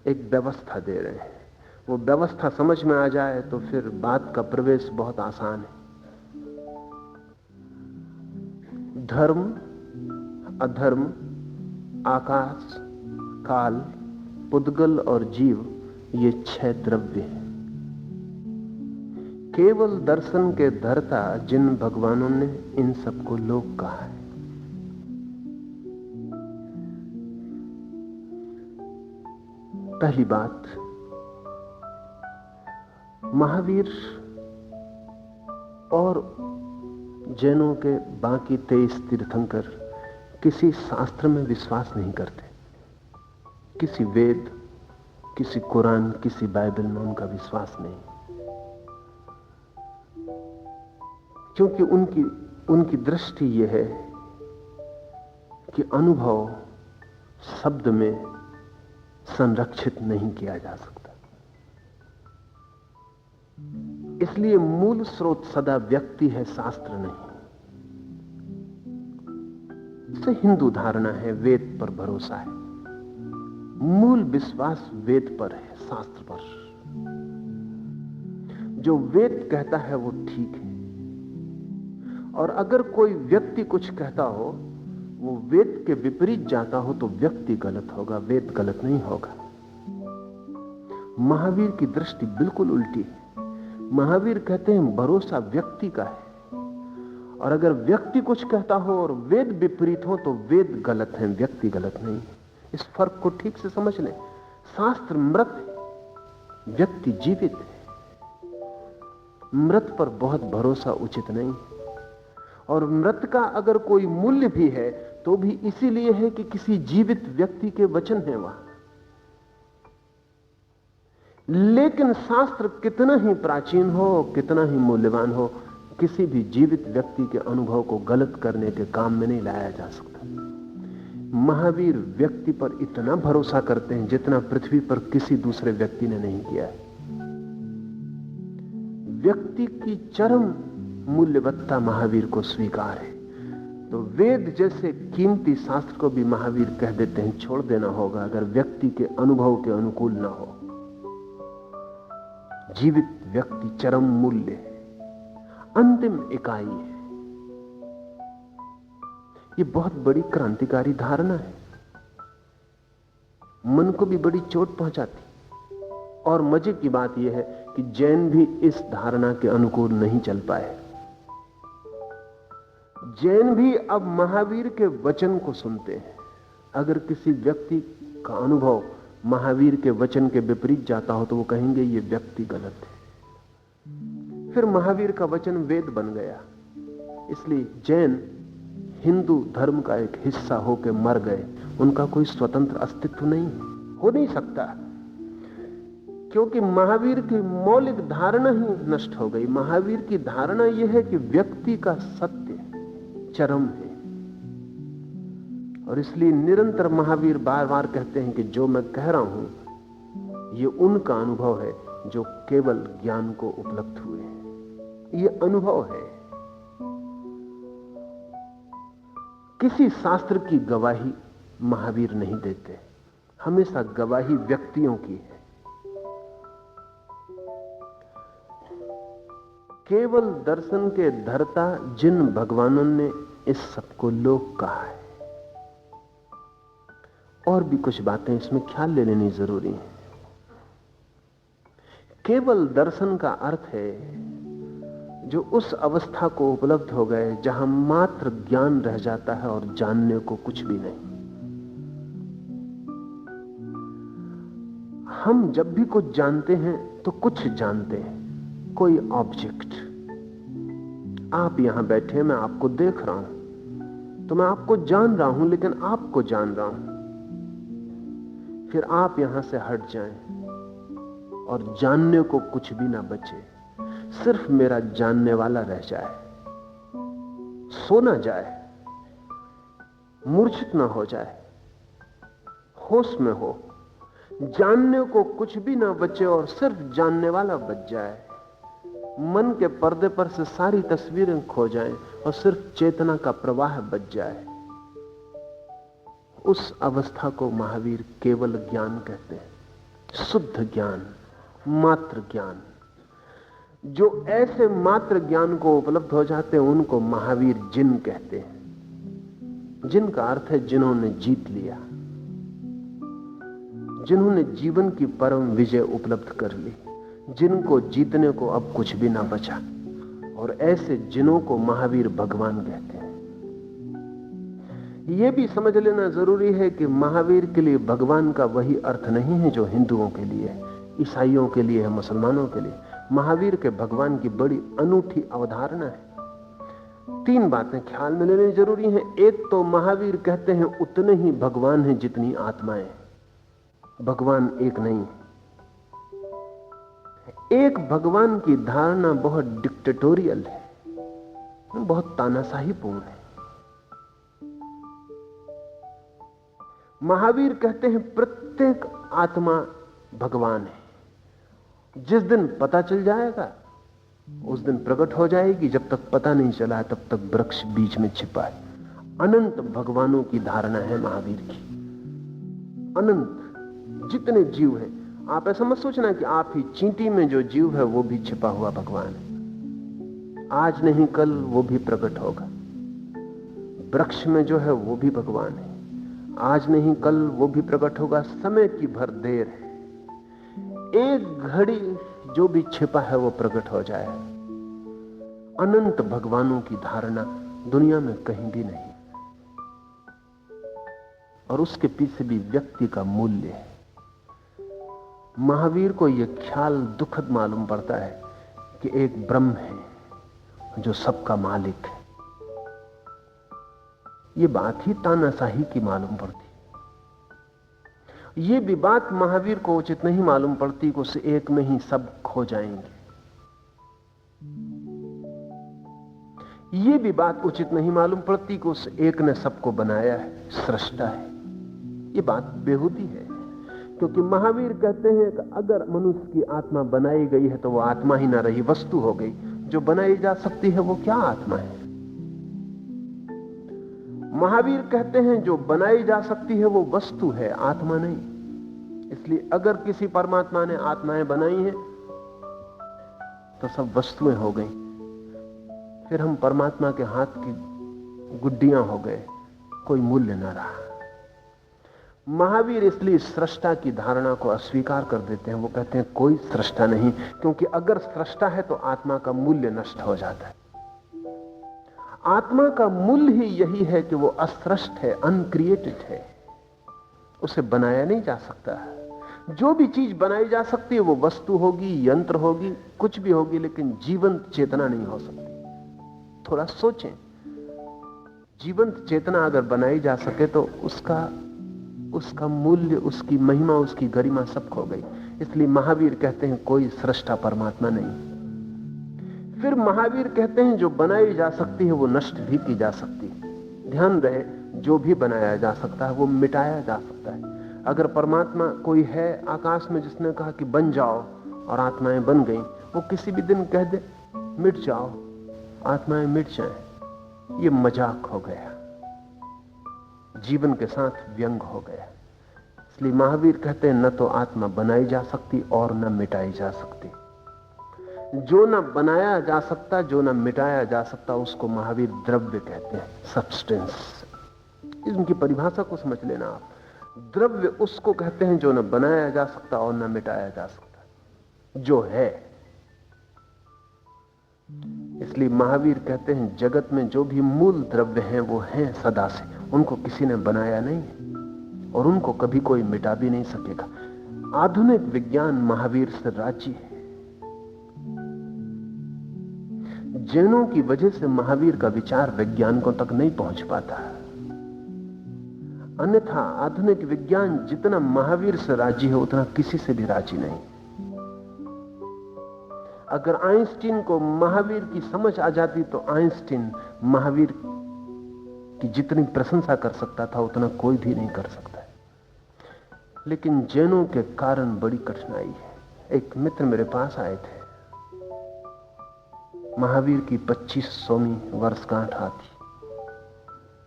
Speaker 1: एक व्यवस्था दे रहे हैं। वो व्यवस्था समझ में आ जाए तो फिर बात का प्रवेश बहुत आसान है। धर्म, अधर्म, आकाश, काल, पुद्गल और जीव, ये 6 द्रव्य हैं। केवल दर्शन के धर्ता जिन भगवानों ने इन सबको लोक कहा है। पहली बात, महावीर और जैनों के बाकी 23 तीर्थंकर किसी शास्त्र में विश्वास नहीं करते। किसी वेद, किसी कुरान, किसी बाइबल में उनका विश्वास नहीं, क्योंकि उनकी दृष्टि यह है कि अनुभव शब्द में संरक्षित नहीं किया जा सकता। इसलिए मूल स्रोत सदा व्यक्ति है, शास्त्र नहीं। इसे हिंदू धारणा है, वेद पर भरोसा है। मूल विश्वास वेद पर है, शास्त्र पर। जो वेद कहता है वो ठीक है, और अगर कोई व्यक्ति कुछ कहता हो, वो वेद के विपरीत जाता हो, तो व्यक्ति गलत होगा, वेद गलत नहीं होगा। महावीर की दृष्टि बिल्कुल उल्टी है। महावीर कहते हैं भरोसा व्यक्ति का है, और अगर व्यक्ति कुछ कहता हो और वेद विपरीत हो, तो वेद गलत है, व्यक्ति गलत नहीं। इस फर्क को ठीक से समझ लें। शास्त्र मृत है, व्यक्ति जीवित है। मृत पर बहुत भरोसा उचित नहीं है, और मृत का अगर कोई मूल्य भी है तो भी इसीलिए है कि किसी जीवित व्यक्ति के वचन है वहां। लेकिन शास्त्र कितना ही प्राचीन हो, कितना ही मूल्यवान हो, किसी भी जीवित व्यक्ति के अनुभव को गलत करने के काम में नहीं लाया जा सकता। महावीर व्यक्ति पर इतना भरोसा करते हैं जितना पृथ्वी पर किसी दूसरे व्यक्ति ने नहीं किया है। व्यक्ति की चरम मूल्यवत्ता महावीर को स्वीकार है। तो वेद जैसे कीमती शास्त्र को भी महावीर कह देते हैं छोड़ देना होगा अगर व्यक्ति के अनुभव के अनुकूल ना हो। जीवित व्यक्ति चरम मूल्य है, अंतिम इकाई है। ये बहुत बड़ी क्रांतिकारी धारणा है, मन को भी बड़ी चोट पहुंचाती। और मजे की बात यह है कि जैन भी इस धारणा के अनुकूल नहीं चल पाए। जैन भी अब महावीर के वचन को सुनते हैं। अगर किसी व्यक्ति का अनुभव महावीर के वचन के विपरीत जाता हो तो वो कहेंगे ये व्यक्ति गलत है। फिर महावीर का वचन वेद बन गया। इसलिए जैन हिंदू धर्म का एक हिस्सा होकर मर गए। उनका कोई स्वतंत्र अस्तित्व नहीं हो नहीं सकता, क्योंकि महावीर की मौलिक धारणा ही नष्ट हो गई। महावीर की धारणा यह है कि व्यक्ति का सत्य चरम है, और इसलिए निरंतर महावीर बार बार कहते हैं कि जो मैं कह रहा हूं ये उनका अनुभव है जो केवल ज्ञान को उपलब्ध हुए हैं। ये अनुभव है, किसी शास्त्र की गवाही महावीर नहीं देते। हमेशा गवाही व्यक्तियों की है। केवल दर्शन के धर्ता जिन भगवानों ने इस सबको लोक कहा है। और भी कुछ बातें इसमें ख्याल ले लेनी जरूरी है। केवल दर्शन का अर्थ है जो उस अवस्था को उपलब्ध हो गए जहां मात्र ज्ञान रह जाता है और जानने को कुछ भी नहीं। हम जब भी कुछ जानते हैं तो कुछ जानते हैं, कोई ऑब्जेक्ट। आप यहां बैठे, मैं आपको देख रहा हूं तो मैं आपको जान रहा हूं, लेकिन आपको जान रहा हूं। फिर आप यहां से हट जाएं और जानने को कुछ भी ना बचे, सिर्फ मेरा जानने वाला रह जाए, सो ना जाए, मूर्छित ना हो जाए, होश में हो, जानने को कुछ भी ना बचे और सिर्फ जानने वाला बच जाए। मन के पर्दे पर से सारी तस्वीरें खो जाएं और सिर्फ चेतना का प्रवाह बच जाए। उस अवस्था को महावीर केवल ज्ञान कहते हैं, शुद्ध ज्ञान, मात्र ज्ञान। जो ऐसे मात्र ज्ञान को उपलब्ध हो जाते हैं उनको महावीर जिन कहते हैं। जिन का अर्थ है जिन्होंने जीत लिया, जिन्होंने जीवन की परम विजय उपलब्ध कर ली, जिनको जीतने को अब कुछ भी ना बचा। और ऐसे जिनों को महावीर भगवान कहते हैं। यह भी समझ लेना जरूरी है कि महावीर के लिए भगवान का वही अर्थ नहीं है जो हिंदुओं के लिए है, ईसाइयों के लिए है, मुसलमानों के लिए। महावीर के भगवान की बड़ी अनूठी अवधारणा है। तीन बातें ख्याल में लेनी जरूरी हैं। एक तो महावीर कहते हैं उतने ही भगवान हैं जितनी आत्माएं। भगवान एक नहीं है। एक भगवान की धारणा बहुत डिक्टेटोरियल है, बहुत तानाशाहीपूर्ण है। महावीर कहते हैं प्रत्येक आत्मा भगवान है। जिस दिन पता चल जाएगा उस दिन प्रकट हो जाएगी। जब तक पता नहीं चला है तब तक वृक्ष बीच में छिपा है। अनंत भगवानों की धारणा है महावीर की। अनंत जितने जीव हैं, आप ऐसा मत सोचना कि आप ही, चींटी में जो जीव है वो भी छिपा हुआ भगवान है। आज नहीं कल वो भी प्रकट होगा। वृक्ष में जो है वो भी भगवान है। आज नहीं कल वो भी प्रकट होगा। समय की भर देर है। एक घड़ी जो भी छिपा है वो प्रकट हो जाए। अनंत भगवानों की धारणा दुनिया में कहीं भी नहीं, और उसके पीछे भी व्यक्ति का मूल्य है। महावीर को यह ख्याल दुखद मालूम पड़ता है कि एक ब्रह्म है जो सबका मालिक है। यह बात ही तानाशाही की मालूम पड़ती। यह भी बात महावीर को उचित नहीं मालूम पड़ती कि उस एक में ही सब खो जाएंगे। यह भी बात उचित नहीं मालूम पड़ती कि उस एक ने सबको बनाया है, सृष्टा है। यह बात बेहूदी है, क्योंकि महावीर कहते हैं कि अगर मनुष्य की आत्मा बनाई गई है तो वो आत्मा ही ना रही, वस्तु हो गई। जो बनाई जा सकती है वो क्या आत्मा है? महावीर कहते हैं जो बनाई जा सकती है वो वस्तु है, आत्मा नहीं। इसलिए अगर किसी परमात्मा ने आत्माएं बनाई हैं तो सब वस्तुएं हो गई। फिर हम परमात्मा के हाथ की गुड्डियां हो गए, कोई मूल्य ना रहा। महावीर इसलिए सृष्टा की धारणा को अस्वीकार कर देते हैं। वो कहते हैं कोई सृष्टा नहीं, क्योंकि अगर सृष्टा है तो आत्मा का मूल्य नष्ट हो जाता है। आत्मा का मूल्य ही यही है कि वो असृष्ट है, अनक्रिएटेड है, उसे बनाया नहीं जा सकता। जो भी चीज बनाई जा सकती है वो वस्तु होगी, यंत्र होगी, कुछ भी होगी, लेकिन जीवंत चेतना नहीं हो सकती। थोड़ा सोचें, जीवंत चेतना अगर बनाई जा सके तो उसका मूल्य, उसकी महिमा, उसकी गरिमा सब खो गई। इसलिए महावीर कहते हैं कोई सृष्टा परमात्मा नहीं। फिर महावीर कहते हैं जो बनाई जा सकती है वो नष्ट भी की जा सकती है। ध्यान रहे, जो भी बनाया जा सकता है वो मिटाया जा सकता है। अगर परमात्मा कोई है आकाश में जिसने कहा कि बन जाओ और आत्माएं बन गई, वो किसी भी दिन कह दे मिट जाओ, आत्माएं मिट जाएं, ये मजाक हो गया, जीवन के साथ व्यंग हो गया। इसलिए महावीर कहते हैं न तो आत्मा बनाई जा सकती और न मिटाई जा सकती। जो न बनाया जा सकता, जो न मिटाया जा सकता, उसको महावीर द्रव्य कहते हैं, सब्सटेंस। इनकी परिभाषा को समझ लेना आप। द्रव्य उसको कहते हैं जो न बनाया जा सकता और न मिटाया जा सकता, जो है। इसलिए महावीर कहते हैं जगत में जो भी मूल द्रव्य हैं वो हैं सदा से, उनको किसी ने बनाया नहीं है और उनको कभी कोई मिटा भी नहीं सकेगा। आधुनिक विज्ञान महावीर से राजी है। जैनों की वजह से महावीर का विचार वैज्ञानिकों तक नहीं पहुंच पाता। अन्यथा आधुनिक विज्ञान जितना महावीर से राजी है उतना किसी से भी राजी नहीं। अगर आइंस्टीन को महावीर की समझ आ जाती तो आइंस्टीन महावीर की जितनी प्रशंसा कर सकता था उतना कोई भी नहीं कर सकता। लेकिन जैनों के कारण बड़ी कठिनाई है। एक मित्र मेरे पास आए थे, महावीर की 2500वीं वर्षगांठ आती,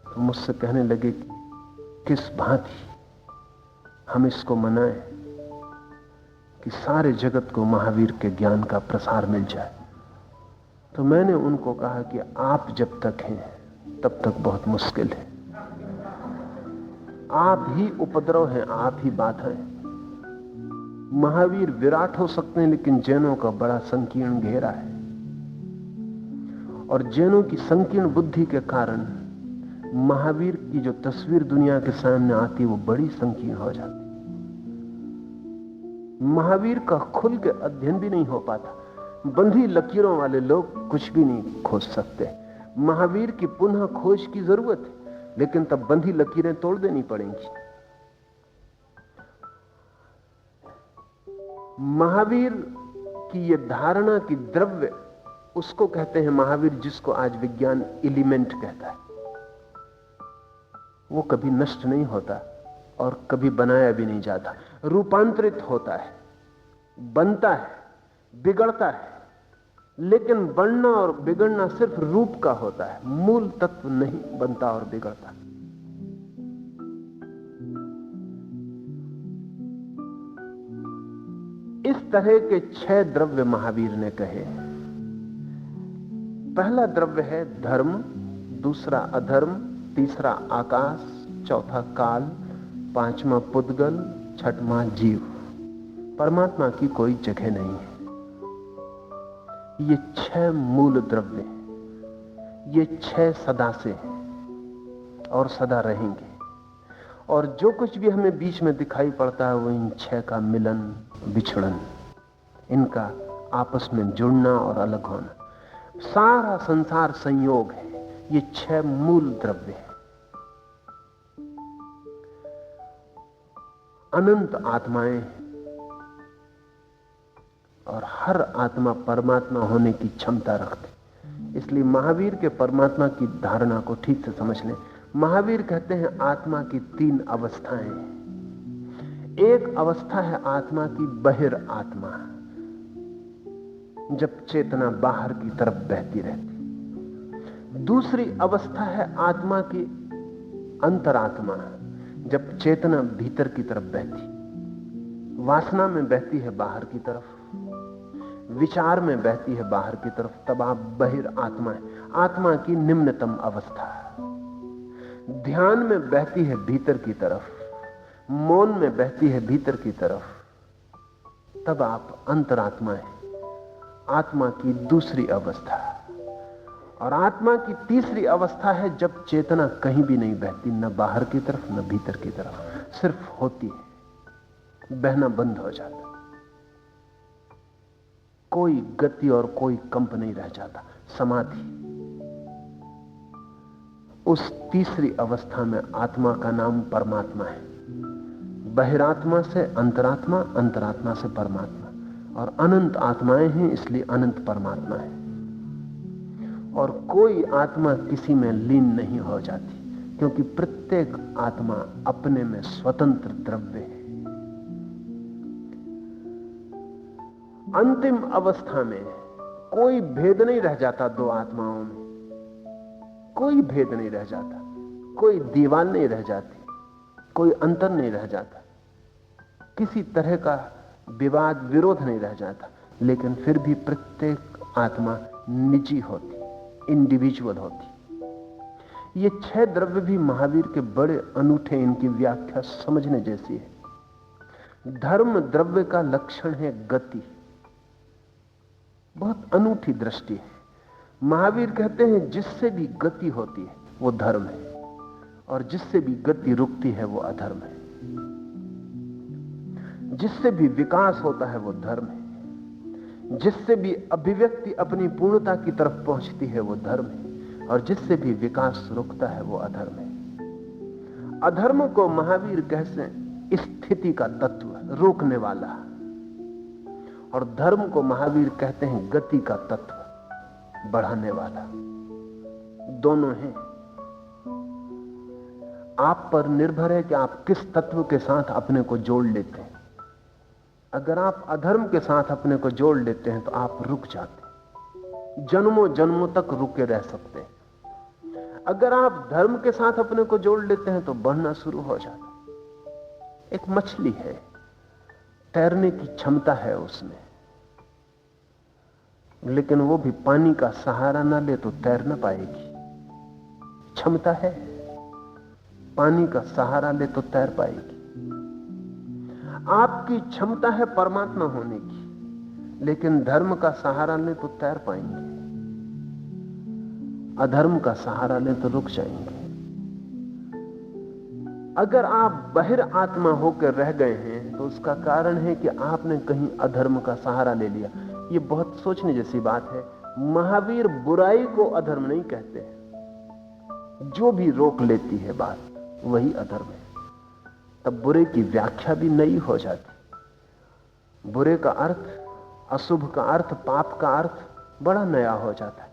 Speaker 1: तो मुझसे कहने लगे कि किस भांति हम इसको मनाएं कि सारे जगत को महावीर के ज्ञान का प्रसार मिल जाए। तो मैंने उनको कहा कि आप जब तक हैं तब तक बहुत मुश्किल है। आप ही उपद्रव हैं, आप ही बाधा हैं। महावीर विराट हो सकते हैं लेकिन जैनों का बड़ा संकीर्ण घेरा है, और जैनों की संकीर्ण बुद्धि के कारण महावीर की जो तस्वीर दुनिया के सामने आती है वो बड़ी संकीर्ण हो जाती। महावीर का खुल के अध्ययन भी नहीं हो पाता। बंधी लकीरों वाले लोग कुछ भी नहीं खोज सकते। महावीर की पुनः खोज की जरूरत है, लेकिन तब बंधी लकीरें तोड़ देनी पड़ेंगी। महावीर की यह धारणा की द्रव्य, उसको कहते हैं महावीर, जिसको आज विज्ञान एलिमेंट कहता है। वो कभी नष्ट नहीं होता और कभी बनाया भी नहीं जाता। रूपांतरित होता है, बनता है, बिगड़ता है, लेकिन बढ़ना और बिगड़ना सिर्फ रूप का होता है, मूल तत्व नहीं बनता और बिगड़ता। इस तरह के 6 द्रव्य महावीर ने कहे। पहला द्रव्य है धर्म, दूसरा अधर्म, तीसरा आकाश, चौथा काल, पांचवा पुद्गल, छठवां जीव। परमात्मा की कोई जगह नहीं है। ये 6 मूल द्रव्य, ये 6 सदा से हैं और सदा रहेंगे। और जो कुछ भी हमें बीच में दिखाई पड़ता है वो इन 6 का मिलन, बिछड़न, इनका आपस में जुड़ना और अलग होना। सारा संसार संयोग है। ये 6 मूल द्रव्य हैं। अनंत आत्माएं हैं और हर आत्मा परमात्मा होने की क्षमता रखती। इसलिए महावीर के परमात्मा की धारणा को ठीक से समझ लें। महावीर कहते हैं आत्मा की 3 अवस्थाएं हैं। एक अवस्था है आत्मा की बहिर आत्मा, जब चेतना बाहर की तरफ बहती रहती। दूसरी अवस्था है आत्मा की अंतरात्मा, जब चेतना भीतर की तरफ बहती। वासना में बहती है बाहर की तरफ, विचार में बहती है बाहर की तरफ, तब आप बहिर आत्मा है। आत्मा की निम्नतम अवस्था। ध्यान में बहती है भीतर की तरफ, मौन में बहती है भीतर की तरफ, तब आप अंतरात्मा है। आत्मा की दूसरी अवस्था। और आत्मा की तीसरी अवस्था है जब चेतना कहीं भी नहीं बहती, न बाहर की तरफ न भीतर की तरफ, सिर्फ होती है, बहना बंद हो जाता, कोई गति और कोई कंप नहीं रह जाता, समाधि। उस तीसरी अवस्था में आत्मा का नाम परमात्मा है। बहिरात्मा से अंतरात्मा, अंतरात्मा से परमात्मा, और अनंत आत्माएं हैं इसलिए अनंत परमात्मा है। और कोई आत्मा किसी में लीन नहीं हो जाती, क्योंकि प्रत्येक आत्मा अपने में स्वतंत्र द्रव्य है। अंतिम अवस्था में कोई भेद नहीं रह जाता दो आत्माओं में, कोई भेद नहीं रह जाता, कोई दीवार नहीं रह जाती, कोई अंतर नहीं रह जाता, किसी तरह का विवाद विरोध नहीं रह जाता। लेकिन फिर भी प्रत्येक आत्मा निजी होती, इंडिविजुअल होती। ये 6 द्रव्य भी महावीर के बड़े अनूठे, इनकी व्याख्या समझने जैसी है। धर्म द्रव्य का लक्षण है गति। बहुत अनूठी दृष्टि है। महावीर कहते हैं जिससे भी गति होती है वो धर्म है, और जिससे भी गति रुकती है वो अधर्म है। जिससे भी विकास होता है वो धर्म है, जिससे भी अभिव्यक्ति अपनी पूर्णता की तरफ पहुंचती है वो धर्म है, और जिससे भी विकास रुकता है वो अधर्म है। अधर्म को महावीर कहते स्थिति का तत्व, रोकने वाला, और धर्म को महावीर कहते हैं गति का तत्व, बढ़ाने वाला। दोनों हैं। आप पर निर्भर है कि आप किस तत्व के साथ अपने को जोड़ लेते हैं। अगर आप अधर्म के साथ अपने को जोड़ लेते हैं तो आप रुक जाते, जन्मों जन्मों तक रुके रह सकते हैं। अगर आप धर्म के साथ अपने को जोड़ लेते हैं तो बढ़ना शुरू हो जाता। एक मछली है, तैरने की क्षमता है उसमें, लेकिन वो भी पानी का सहारा ना ले तो तैर ना पाएगी। क्षमता है, पानी का सहारा ले तो तैर पाएगी। आपकी क्षमता है परमात्मा होने की, लेकिन धर्म का सहारा ले तो तैर पाएंगे, अधर्म का सहारा ले तो रुक जाएंगे। अगर आप बहिर आत्मा होकर रह गए हैं तो उसका कारण है कि आपने कहीं अधर्म का सहारा ले लिया। ये बहुत सोचने जैसी बात है। महावीर बुराई को अधर्म नहीं कहते हैं, जो भी रोक लेती है बात वही अधर्म है। तब बुरे की व्याख्या भी नई हो जाती। बुरे का अर्थ, अशुभ का अर्थ, पाप का अर्थ बड़ा नया हो जाता है।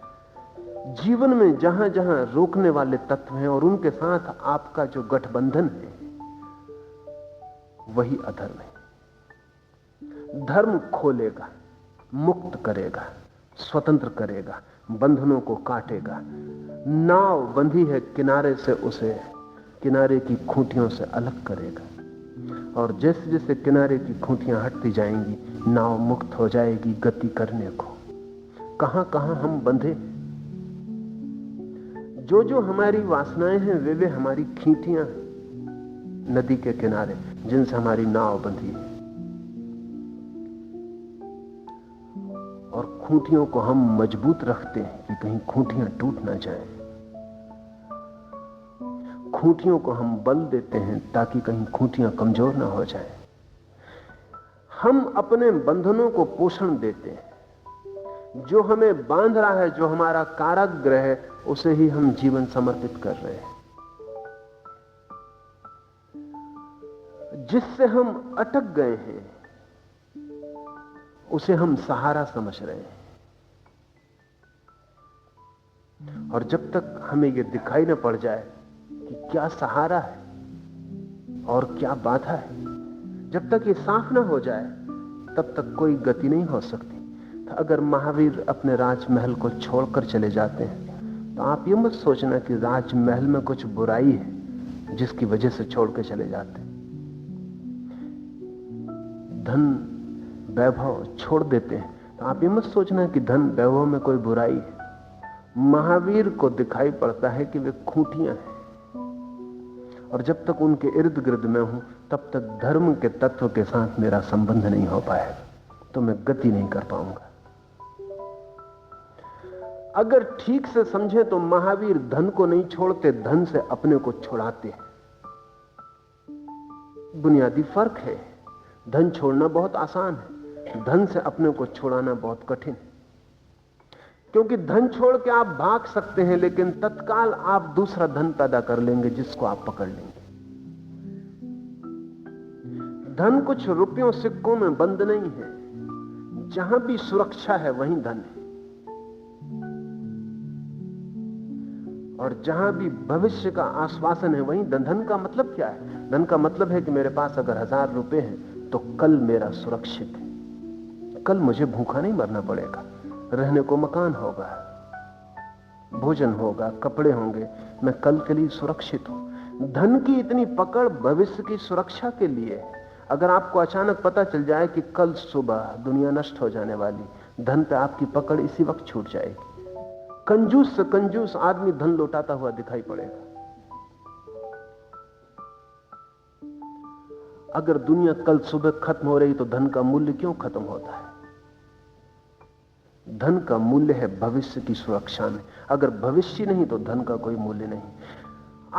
Speaker 1: जीवन में जहां जहां रोकने वाले तत्व हैं और उनके साथ आपका जो गठबंधन है वही अधर्म है। धर्म खोलेगा, मुक्त करेगा, स्वतंत्र करेगा, बंधनों को काटेगा। नाव बंधी है किनारे से, उसे किनारे की खूंटियों से अलग करेगा। और जैसे जैसे किनारे की खूंटियां हटती जाएंगी, नाव मुक्त हो जाएगी गति करने को। कहां कहां हम बंधे, जो जो हमारी वासनाएं हैं वे हमारी खींटियां नदी के किनारे, जिनसे हमारी नाव बंधी है। और खूंटियों को हम मजबूत रखते हैं कि कहीं खूंटियां टूट ना जाएं। खूंटियों को हम बल देते हैं ताकि कहीं खूंटियां कमजोर ना हो जाएं। हम अपने बंधनों को पोषण देते हैं। जो हमें बांध रहा है, जो हमारा कारागृह है, उसे ही हम जीवन समर्पित कर रहे हैं। जिससे हम अटक गए हैं उसे हम सहारा समझ रहे हैं। और जब तक हमें यह दिखाई न पड़ जाए कि क्या सहारा है और क्या बाधा है, जब तक ये साफ ना हो जाए तब तक कोई गति नहीं हो सकती। तो अगर महावीर अपने राजमहल को छोड़कर चले जाते हैं तो आप ये मत सोचना कि राजमहल में कुछ बुराई है जिसकी वजह से छोड़ के चले जाते हैं। धन वैभव छोड़ देते हैं तो आप ये मत सोचना कि धन वैभव में कोई बुराई है। महावीर को दिखाई पड़ता है कि वे खूंटियां हैं, और जब तक उनके इर्द गिर्द में हूं तब तक धर्म के तत्व के साथ मेरा संबंध नहीं हो पाएगा, तो मैं गति नहीं कर पाऊंगा। अगर ठीक से समझे तो महावीर धन को नहीं छोड़ते, धन से अपने को छुड़ाते हैं। बुनियादी फर्क है। धन छोड़ना बहुत आसान है, धन से अपने को छुड़ाना बहुत कठिन है। क्योंकि धन छोड़ के आप भाग सकते हैं, लेकिन तत्काल आप दूसरा धन पैदा कर लेंगे जिसको आप पकड़ लेंगे। धन कुछ रुपयों सिक्कों में बंद नहीं है। जहां भी सुरक्षा है वहीं धन है, और जहां भी भविष्य का आश्वासन है वहीं धन। धन का मतलब क्या है? धन का मतलब है कि मेरे पास अगर 1000 रुपए हैं तो कल मेरा सुरक्षित है। कल मुझे भूखा नहीं मरना पड़ेगा, रहने को मकान होगा, भोजन होगा, कपड़े होंगे, मैं कल के लिए सुरक्षित हूं। धन की इतनी पकड़ भविष्य की सुरक्षा के लिए। अगर आपको अचानक पता चल जाए कि कल सुबह दुनिया नष्ट हो जाने वाली, धन पे आपकी पकड़ इसी वक्त छूट जाएगी। कंजूस से कंजूस आदमी धन लौटाता हुआ दिखाई पड़ेगा। अगर दुनिया कल सुबह खत्म हो रही तो धन का मूल्य क्यों खत्म होता है? धन का मूल्य है भविष्य की सुरक्षा में। अगर भविष्य नहीं तो धन का कोई मूल्य नहीं।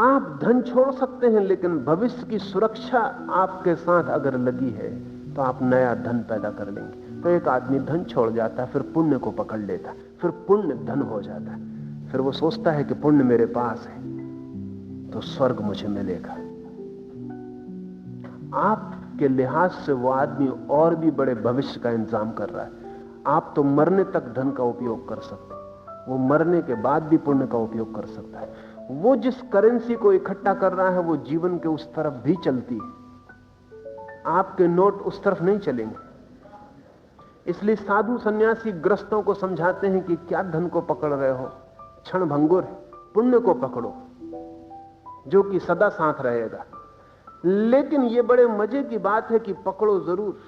Speaker 1: आप धन छोड़ सकते हैं, लेकिन भविष्य की सुरक्षा आपके साथ अगर लगी है तो आप नया धन पैदा कर लेंगे। तो एक आदमी धन छोड़ जाता है, फिर पुण्य को पकड़ लेता है, फिर पुण्य धन हो जाता है। फिर वो सोचता है कि पुण्य मेरे पास है तो स्वर्ग मुझे मिलेगा। आपके लिहाज से वो आदमी और भी बड़े भविष्य का इंतजाम कर रहा है। आप तो मरने तक धन का उपयोग कर सकते हैं, वो मरने के बाद भी पुण्य का उपयोग कर सकता है। वो जिस करेंसी को इकट्ठा कर रहा है वो जीवन के उस तरफ भी चलती है। आपके नोट उस तरफ नहीं चलेंगे। इसलिए साधु सन्यासी ग्रस्तों को समझाते हैं कि क्या धन को पकड़ रहे हो, क्षण भंगुर है, पुण्य को पकड़ो जो कि सदा साथ रहेगा। लेकिन यह बड़े मजे की बात है कि पकड़ो जरूर।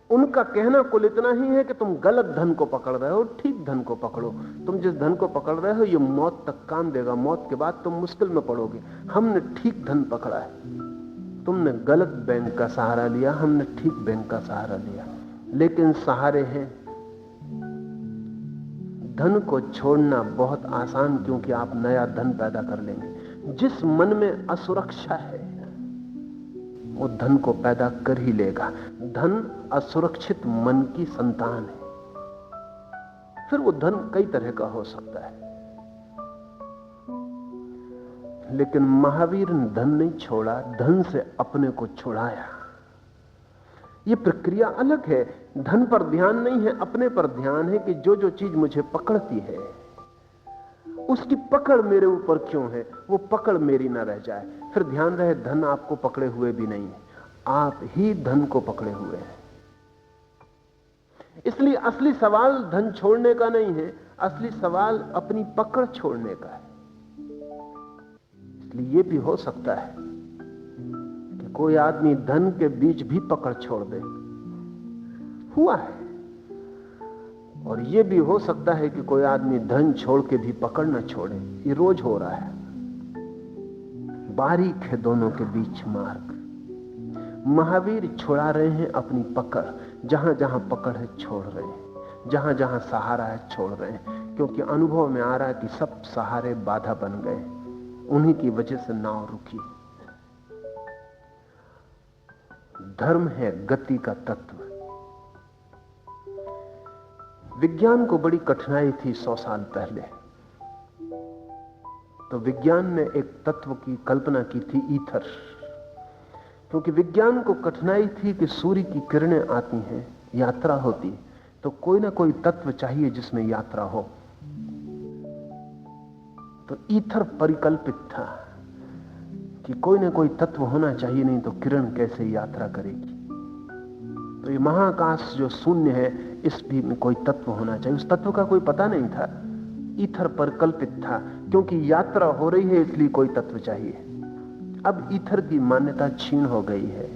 Speaker 1: उनका कहना कुल इतना ही है कि तुम गलत धन को पकड़ रहे हो, ठीक धन को पकड़ो। तुम जिस धन को पकड़ रहे हो ये मौत तक काम देगा, मौत के बाद तुम मुश्किल में पड़ोगे। हमने ठीक धन पकड़ा है, तुमने गलत बैंक का सहारा लिया, हमने ठीक बैंक का सहारा लिया। लेकिन सहारे हैं। धन को छोड़ना बहुत आसान, क्योंकि आप नया धन पैदा कर लेंगे। जिस मन में असुरक्षा है वो धन को पैदा कर ही लेगा। धन असुरक्षित मन की संतान है। फिर वो धन कई तरह का हो सकता है, लेकिन महावीर ने धन नहीं छोड़ा, धन से अपने को छुड़ाया। ये प्रक्रिया अलग है। धन पर ध्यान नहीं है, अपने पर ध्यान है कि जो जो चीज मुझे पकड़ती है उसकी पकड़ मेरे ऊपर क्यों है, वो पकड़ मेरी ना रह जाए। फिर ध्यान रहे धन आपको पकड़े हुए भी नहीं है, आप ही धन को पकड़े हुए हैं। इसलिए असली सवाल धन छोड़ने का नहीं है, असली सवाल अपनी पकड़ छोड़ने का है। इसलिए यह भी हो सकता है कि कोई आदमी धन के बीच भी पकड़ छोड़ दे, हुआ है। और यह भी हो सकता है कि कोई आदमी धन छोड़ के भी पकड़ न छोड़े, ये रोज हो रहा है। बारीक है दोनों के बीच मार्ग। महावीर छुड़ा रहे हैं अपनी पकड़, जहां जहां पकड़ है छोड़ रहे हैं, जहां जहां सहारा है छोड़ रहे हैं, क्योंकि अनुभव में आ रहा है कि सब सहारे बाधा बन गए, उन्हीं की वजह से नाव रुकी। धर्म है गति का तत्व। विज्ञान को बड़ी कठिनाई थी 100 साल पहले, तो विज्ञान ने एक तत्व की कल्पना की थी, ईथर। क्योंकि विज्ञान को कठिनाई थी कि सूर्य की किरणें आती हैं, यात्रा होती, तो कोई ना कोई तत्व चाहिए जिसमें यात्रा हो। तो ईथर परिकल्पित था कि कोई ना कोई तत्व होना चाहिए, नहीं तो किरण कैसे यात्रा करेगी। तो ये महाकाश जो शून्य है, इस भी में कोई तत्व होना चाहिए। उस तत्व का कोई पता नहीं था, ईथर परिकल्पित था, क्योंकि यात्रा हो रही है इसलिए कोई तत्व चाहिए। अब ईथर की मान्यता छीन हो गई है,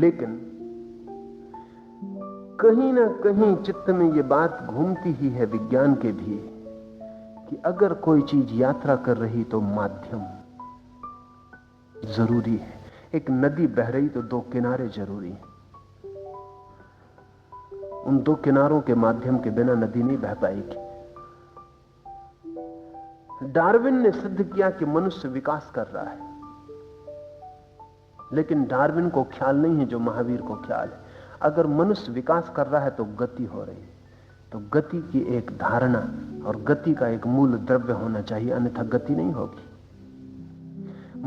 Speaker 1: लेकिन कहीं ना कहीं चित्त में यह बात घूमती ही है विज्ञान के भी, कि अगर कोई चीज यात्रा कर रही तो माध्यम जरूरी है। एक नदी बह रही तो 2 किनारे जरूरी हैं। उन 2 किनारों के माध्यम के बिना नदी नहीं बह पाएगी। डार्विन ने सिद्ध किया कि मनुष्य विकास कर रहा है, लेकिन डार्विन को ख्याल नहीं है जो महावीर को ख्याल है। अगर मनुष्य विकास कर रहा है तो गति हो रही है, तो गति की एक धारणा और गति का एक मूल द्रव्य होना चाहिए, अन्यथा गति नहीं होगी।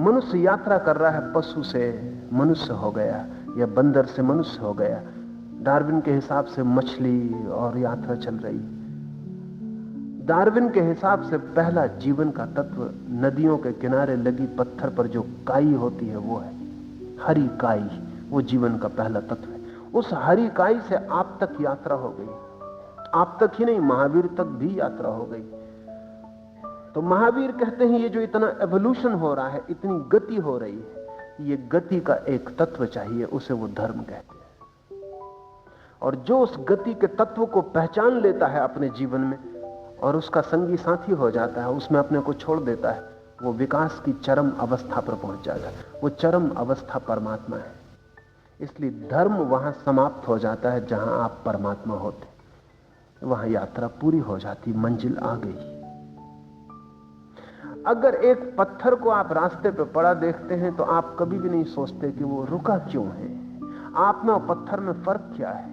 Speaker 1: मनुष्य यात्रा कर रहा है, पशु से मनुष्य हो गया या बंदर से मनुष्य हो गया। डार्विन के हिसाब से मछली और यात्रा चल रही। डार्विन के हिसाब से पहला जीवन का तत्व नदियों के किनारे लगी पत्थर पर जो काई होती है वो है हरी काई। वो जीवन का पहला तत्व है। उस हरी काई से आप तक यात्रा हो गई। आप तक ही नहीं, महावीर तक भी यात्रा हो गई। तो महावीर कहते हैं ये जो इतना एवोल्यूशन हो रहा है, इतनी गति हो रही है, ये गति का एक तत्व चाहिए, उसे वो धर्म कहते हैं। और जो उस गति के तत्व को पहचान लेता है अपने जीवन में और उसका संगी साथी हो जाता है, उसमें अपने को छोड़ देता है, वो विकास की चरम अवस्था पर पहुंच जाता है। वो चरम अवस्था परमात्मा है। इसलिए धर्म वहां समाप्त हो जाता है जहां आप परमात्मा होते, वहां यात्रा पूरी हो जाती, मंजिल आ गई। अगर एक पत्थर को आप रास्ते पे पड़ा देखते हैं तो आप कभी भी नहीं सोचते कि वो रुका क्यों है। आप में और पत्थर में फर्क क्या है?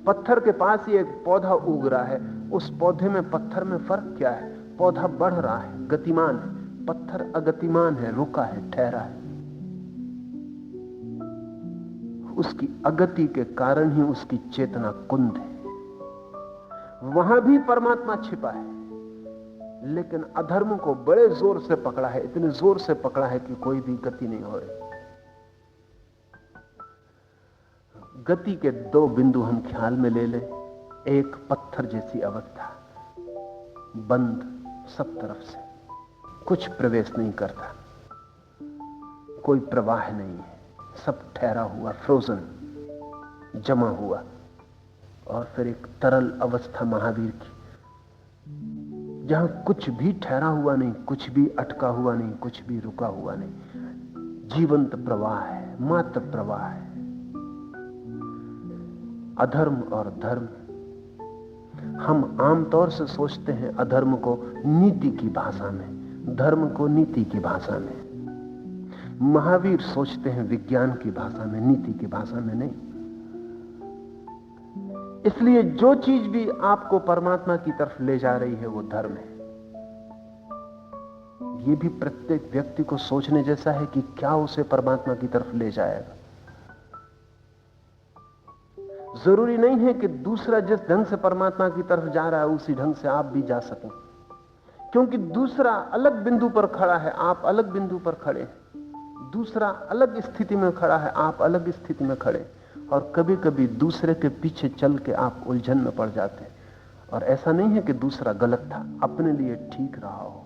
Speaker 1: पत्थर के पास ही एक पौधा उग रहा है, उस पौधे में पत्थर में फर्क क्या है? पौधा बढ़ रहा है, गतिमान है, पत्थर अगतिमान है, रुका है, ठहरा है। उसकी अगति के कारण ही उसकी चेतना कुंद है। वहां भी परमात्मा छिपा है, लेकिन अधर्म को बड़े जोर से पकड़ा है, इतने जोर से पकड़ा है कि कोई भी गति नहीं हो रही। गति के 2 बिंदु हम ख्याल में ले लें। एक पत्थर जैसी अवस्था, बंद सब तरफ से, कुछ प्रवेश नहीं करता, कोई प्रवाह नहीं है, सब ठहरा हुआ, फ्रोजन, जमा हुआ। और फिर एक तरल अवस्था महावीर की, जहां कुछ भी ठहरा हुआ नहीं, कुछ भी अटका हुआ नहीं, कुछ भी रुका हुआ नहीं, जीवंत प्रवाह है, मात्र प्रवाह है। अधर्म और धर्म, हम आमतौर से सोचते हैं अधर्म को नीति की भाषा में, धर्म को नीति की भाषा में। महावीर सोचते हैं विज्ञान की भाषा में, नीति की भाषा में नहीं। इसलिए जो चीज भी आपको परमात्मा की तरफ ले जा रही है वो धर्म है। ये भी प्रत्येक व्यक्ति को सोचने जैसा है कि क्या उसे परमात्मा की तरफ ले जाएगा। जरूरी नहीं है कि दूसरा जिस ढंग से परमात्मा की तरफ जा रहा है उसी ढंग से आप भी जा सकें, क्योंकि दूसरा अलग बिंदु पर खड़ा है, आप अलग बिंदु पर खड़े हैं। दूसरा अलग स्थिति में खड़ा है, आप अलग स्थिति में खड़े, और कभी कभी दूसरे के पीछे चल के आप उलझन में पड़ जाते हैं। और ऐसा नहीं है कि दूसरा गलत था, अपने लिए ठीक रहा हो।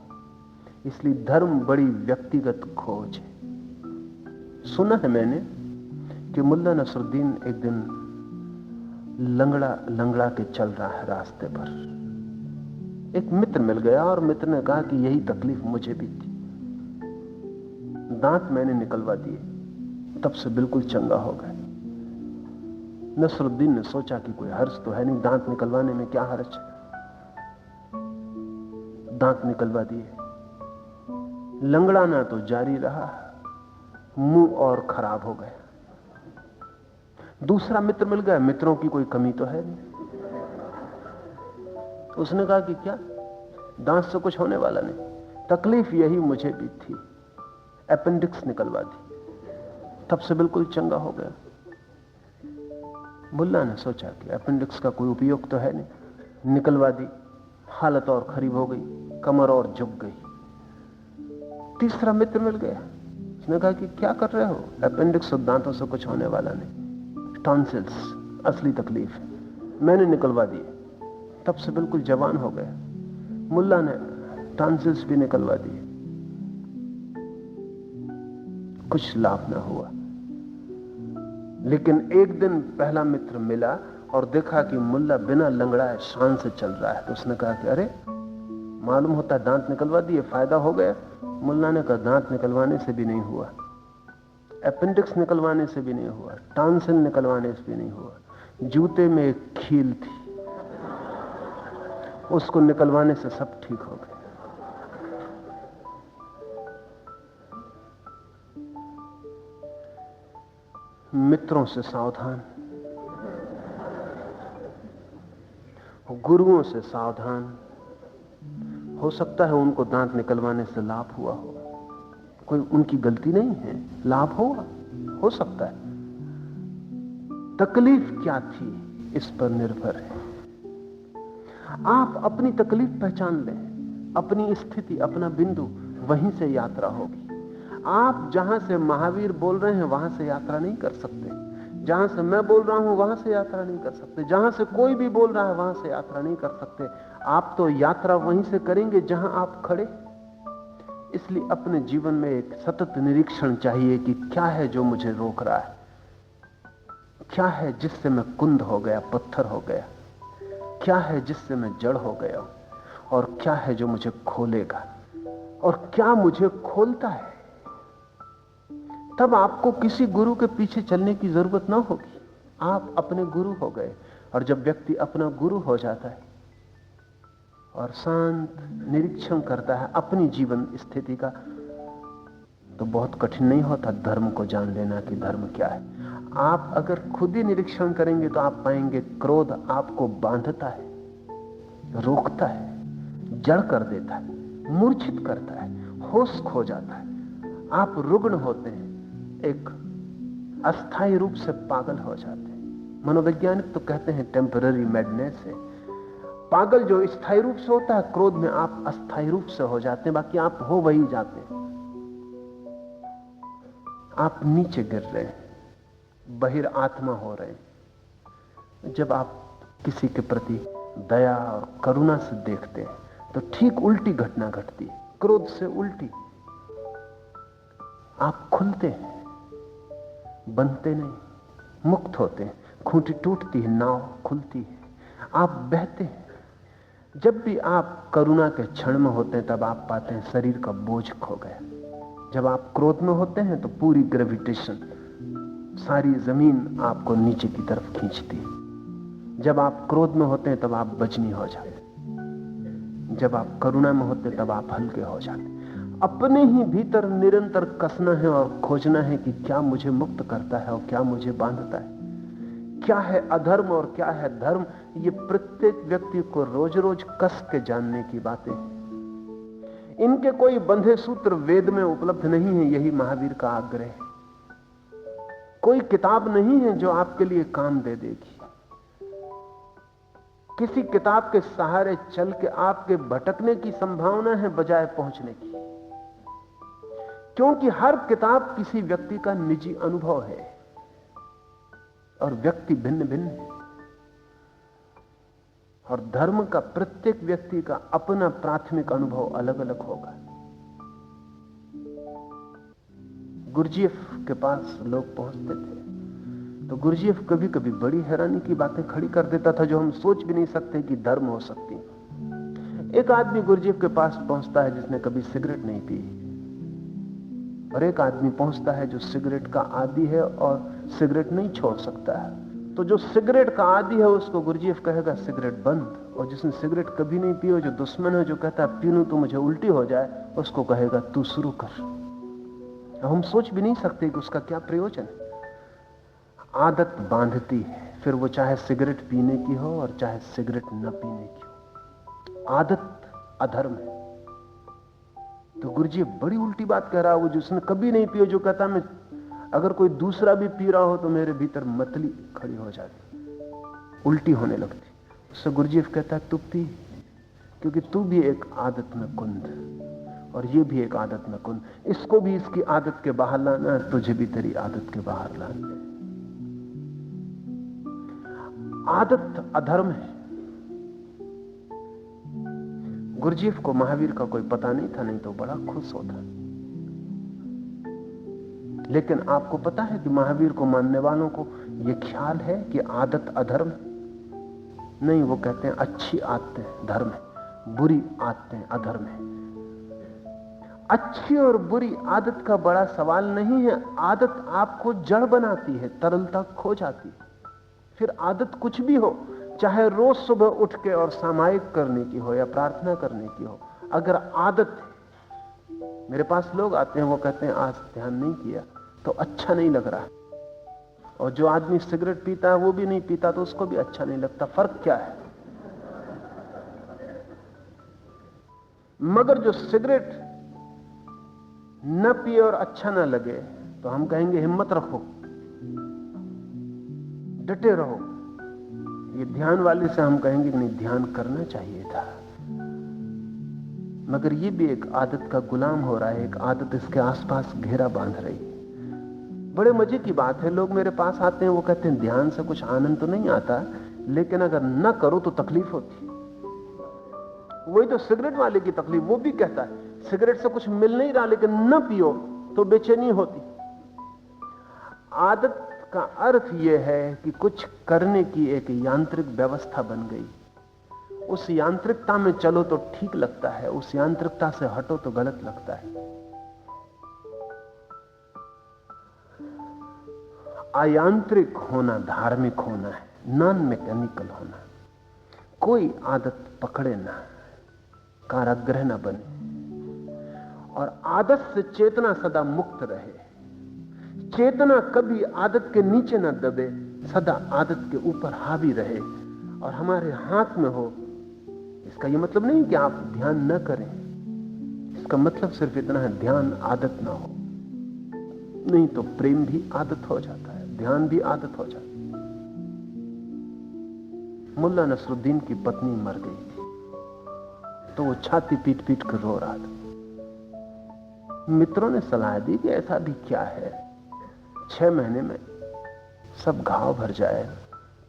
Speaker 1: इसलिए धर्म बड़ी व्यक्तिगत खोज है। सुना है मैंने कि मुल्ला नसरुद्दीन एक दिन लंगड़ा लंगड़ा के चल रहा है रास्ते पर। एक मित्र मिल गया और मित्र ने कहा कि यही तकलीफ मुझे भी थी, दांत मैंने निकलवा दिए, तब से बिल्कुल चंगा हो गया। नसरुद्दीन ने सोचा कि कोई हर्ज तो है नहीं, दांत निकलवाने में क्या हर्ज है। दांत निकलवा दिए, लंगड़ाना तो जारी रहा, मुंह और खराब हो गया। दूसरा मित्र मिल गया, मित्रों की कोई कमी तो है नहीं। उसने कहा कि क्या, दांत से कुछ होने वाला नहीं, तकलीफ यही मुझे भी थी, अपेंडिक्स निकलवा दी, तब से बिल्कुल चंगा हो गया। मुल्ला ने सोचा कि अपेंडिक्स का कोई उपयोग तो है नहीं, निकलवा दी, हालत और खराब हो गई, कमर और झुक गई। तीसरा मित्र मिल गया, उसने कहा कि क्या कर रहे हो, अपेंडिक्स और दांतों से कुछ होने वाला नहीं, टॉन्सिल्स असली तकलीफ है, मैंने निकलवा दिए, तब से बिल्कुल जवान हो गया। मुल्ला ने टॉन्सिल्स भी निकलवा दिए, कुछ लाभ ना हुआ। लेकिन एक दिन पहला मित्र मिला और देखा कि मुल्ला बिना लंगड़ाए शान से चल रहा है, तो उसने कहा कि अरे, मालूम होता है दांत निकलवा दिए, फायदा हो गया। मुल्ला ने कहा दांत निकलवाने से भी नहीं हुआ, अपेंडिक्स निकलवाने से भी नहीं हुआ, टॉन्सिल निकलवाने से भी नहीं हुआ। जूते में एक खील थी, उसको निकलवाने से सब ठीक हो गया। मित्रों से सावधान, गुरुओं से सावधान। हो सकता है उनको दांत निकलवाने से लाभ हुआ हो, कोई उनकी गलती नहीं है, लाभ हो सकता है। तकलीफ क्या थी इस पर निर्भर है। आप अपनी तकलीफ पहचान लें, अपनी स्थिति, अपना बिंदु, वहीं से यात्रा होगी। आप जहां से महावीर बोल रहे हैं वहां से यात्रा नहीं कर सकते, जहां से मैं बोल रहा हूं वहां से यात्रा नहीं कर सकते, जहां से कोई भी बोल रहा है वहां से यात्रा नहीं कर सकते। आप तो यात्रा वहीं से करेंगे जहां आप खड़े। इसलिए अपने जीवन में एक सतत निरीक्षण चाहिए कि क्या है जो मुझे रोक रहा है, क्या है जिससे मैं कुंद हो गया, पत्थर हो गया, क्या है जिससे मैं जड़ हो गया, और क्या है जो मुझे खोलेगा, और क्या मुझे खोलता है। तब आपको किसी गुरु के पीछे चलने की जरूरत ना होगी, आप अपने गुरु हो गए। और जब व्यक्ति अपना गुरु हो जाता है और शांत निरीक्षण करता है अपनी जीवन स्थिति का, तो बहुत कठिन नहीं होता धर्म को जान लेना कि धर्म क्या है। आप अगर खुद ही निरीक्षण करेंगे तो आप पाएंगे क्रोध आपको बांधता है, रोकता है, जड़ कर देता है, मूर्छित करता है, होश खो जाता है। आप रुग्ण होते हैं, एक अस्थायी रूप से पागल हो जाते हैं। मनोवैज्ञानिक तो कहते हैं टेम्पररी मैडनेस है। पागल जो स्थायी रूप से होता है, क्रोध में आप अस्थायी रूप से हो जाते हैं, बाकी आप हो वही जाते हैं। आप नीचे गिर रहे हैं, बहिर आत्मा हो रहे हैं। जब आप किसी के प्रति दया और करुणा से देखते हैं तो ठीक उल्टी घटना घटती है, क्रोध से उल्टी। आप खुलते हैं, बनते नहीं, मुक्त होते हैं। खूंटी टूटती है, नाव खुलती है, आप बहते हैं। जब भी आप करुणा के क्षण में होते हैं तब आप पाते हैं शरीर का बोझ खो गया। जब आप क्रोध में होते हैं तो पूरी ग्रेविटेशन, सारी जमीन आपको नीचे की तरफ खींचती है। जब आप क्रोध में होते हैं तब आप बचनी हो जाते, जब आप करुणा में होते हैं तब आप हल्के हो जाते। अपने ही भीतर निरंतर कसना है और खोजना है कि क्या मुझे मुक्त करता है और क्या मुझे बांधता है, क्या है अधर्म और क्या है धर्म। ये प्रत्येक व्यक्ति को रोज रोज कस के जानने की बातें हैं। इनके कोई बंधे सूत्र वेद में उपलब्ध नहीं है, यही महावीर का आग्रह है। कोई किताब नहीं है जो आपके लिए काम दे देगी। किसी किताब के सहारे चल के आपके भटकने की संभावना है बजाय पहुंचने की, क्योंकि हर किताब किसी व्यक्ति का निजी अनुभव है और व्यक्ति भिन्न भिन्न है। और धर्म का प्रत्येक व्यक्ति का अपना प्राथमिक अनुभव अलग अलग होगा। गुरजीएफ के पास लोग पहुंचते थे तो गुरजीएफ कभी कभी बड़ी हैरानी की बातें खड़ी कर देता था जो हम सोच भी नहीं सकते कि धर्म हो सकती। एक आदमी गुरजीएफ के पास पहुंचता है जिसने कभी सिगरेट नहीं पी, और एक आदमी पहुंचता है जो सिगरेट का आदी है और सिगरेट नहीं छोड़ सकता है। तो जो सिगरेट का आदी है उसको गुरजीएफ कहेगा सिगरेट बंद, और जिसने सिगरेट कभी नहीं पी, जो दुश्मन है जो कहता है पी लूं तो मुझे उल्टी हो जाए, उसको कहेगा तू शुरू कर। हम सोच भी नहीं सकते कि उसका क्या प्रयोजन है। आदत बांधती है, फिर वो चाहे सिगरेट पीने की हो और चाहे सिगरेट न पीने की हो। आदत अधर्म है। तो गुरुजी बड़ी उल्टी बात कह रहा है, वो जिसने कभी नहीं पियो जो कहता मैं अगर कोई दूसरा भी पी रहा हो तो मेरे भीतर मतली खड़ी हो जाती, उल्टी होने लगती। उससे गुरुजी कहता है तू पी, क्योंकि तू भी एक आदत में कुंद और ये भी एक आदत में कुंद। इसको भी इसकी आदत के बाहर लाना, तुझे भी तेरी आदत के बाहर लाना। आदत अधर्म है। गुरजीएफ को महावीर का कोई पता नहीं था, नहीं तो बड़ा खुश होता। लेकिन आपको पता है कि महावीर को मानने वालों को यह ख्याल है कि आदत अधर्म है? नहीं, वो कहते हैं अच्छी आदतें धर्म है, बुरी आदतें अधर्म है। अच्छी और बुरी आदत का बड़ा सवाल नहीं है। आदत आपको जड़ बनाती है, तरलता खो जाती है। फिर आदत कुछ भी हो, चाहे रोज सुबह उठ के और सामायिक करने की हो या प्रार्थना करने की हो, अगर आदत है। मेरे पास लोग आते हैं, वो कहते हैं आज ध्यान नहीं किया तो अच्छा नहीं लग रहा, और जो आदमी सिगरेट पीता है वो भी नहीं पीता तो उसको भी अच्छा नहीं लगता। फर्क क्या है? मगर जो सिगरेट न पिए और अच्छा ना लगे तो हम कहेंगे हिम्मत रखो, डटे रहो। ये ध्यान वाले से हम कहेंगे कि नहीं, ध्यान करना चाहिए था। मगर ये भी एक आदत का गुलाम हो रहा है, एक आदत इसके आसपास घेरा बांध रही है। बड़े मजे की बात है, लोग मेरे पास आते हैं, वो कहते हैं ध्यान से कुछ आनंद तो नहीं आता, लेकिन अगर न करो तो तकलीफ होती। वही तो सिगरेट वाले की तकलीफ, वो भी कहता है सिगरेट से कुछ मिल नहीं रहा, लेकिन न पियो तो बेचैनी होती। आदत का अर्थ यह है कि कुछ करने की एक यांत्रिक व्यवस्था बन गई। उस यांत्रिकता में चलो तो ठीक लगता है, उस यांत्रिकता से हटो तो गलत लगता है। अयांत्रिक होना धार्मिक होना है, नॉन मैकेनिकल होना। कोई आदत पकड़े ना, कारागृह ना बने, और आदत से चेतना सदा मुक्त रहे। चेतना कभी आदत के नीचे ना दबे, सदा आदत के ऊपर हावी रहे और हमारे हाथ में हो। इसका यह मतलब नहीं कि आप ध्यान न करें, इसका मतलब सिर्फ इतना है ध्यान आदत ना हो। नहीं तो प्रेम भी आदत हो जाता है, ध्यान भी आदत हो जाता है। मुल्ला नसरुद्दीन की पत्नी मर गई थी तो वो छाती पीट पीट कर रो रहा था। मित्रों ने सलाह दी कि ऐसा भी क्या है, 6 महीने में सब घाव भर जाए,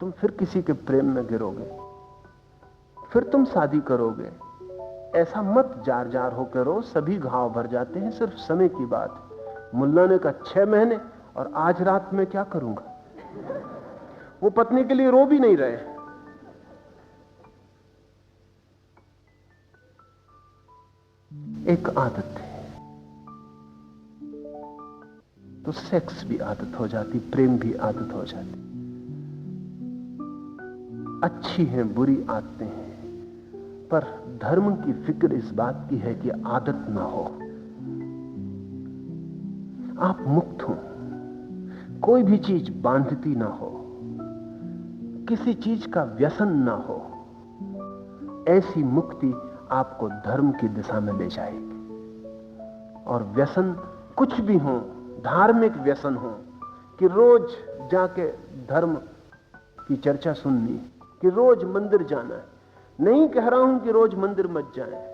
Speaker 1: तुम फिर किसी के प्रेम में गिरोगे, फिर तुम शादी करोगे। ऐसा मत जार जार होकर रो, सभी घाव भर जाते हैं, सिर्फ समय की बात है। मुल्ला ने कहा 6 महीने और आज रात में क्या करूंगा। वो पत्नी के लिए रो भी नहीं रहे। एक आदत है तो सेक्स भी आदत हो जाती, प्रेम भी आदत हो जाती। अच्छी हैं बुरी आदतें हैं, पर धर्म की फिक्र इस बात की है कि आदत ना हो, आप मुक्त हो, कोई भी चीज बांधती ना हो, किसी चीज का व्यसन ना हो। ऐसी मुक्ति आपको धर्म की दिशा में ले जाएगी। और व्यसन कुछ भी हो, धार्मिक व्यसन हो कि रोज जाके धर्म की चर्चा सुननी, कि रोज मंदिर जाना है। नहीं कह रहा हूं कि रोज मंदिर मत जाएं,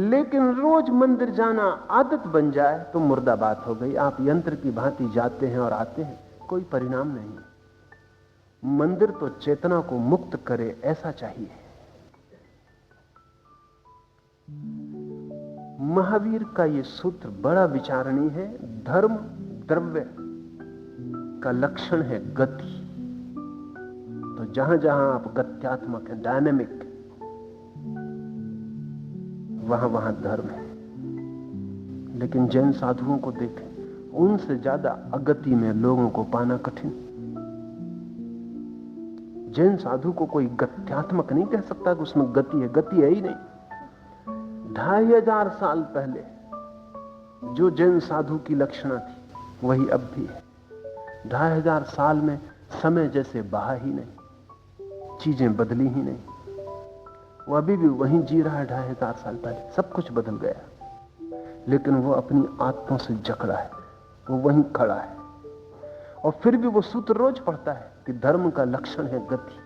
Speaker 1: लेकिन रोज मंदिर जाना आदत बन जाए तो मुर्दाबाद हो गई। आप यंत्र की भांति जाते हैं और आते हैं, कोई परिणाम नहीं। मंदिर तो चेतना को मुक्त करे, ऐसा चाहिए। महावीर का यह सूत्र बड़ा विचारणीय है। धर्म द्रव्य का लक्षण है गति। तो जहां जहां आप गत्यात्मक है, डायनेमिक, वहां वहां धर्म है। लेकिन जैन साधुओं को देखें, उनसे ज्यादा अगति में लोगों को पाना कठिन। जैन साधु को कोई गत्यात्मक नहीं कह सकता कि उसमें गति है। गति है ही नहीं। 2500 साल पहले जो जैन साधु की लक्षणा थी वही अब भी है। 2500 साल में समय जैसे बहा ही नहीं, चीजें बदली ही नहीं। वो अभी भी वहीं जी रहा है। 2500 साल पहले सब कुछ बदल गया, लेकिन वो अपनी आत्मा से जकड़ा है, वो वहीं खड़ा है। और फिर भी वो सूत्र रोज पढ़ता है कि धर्म का लक्षण है गति।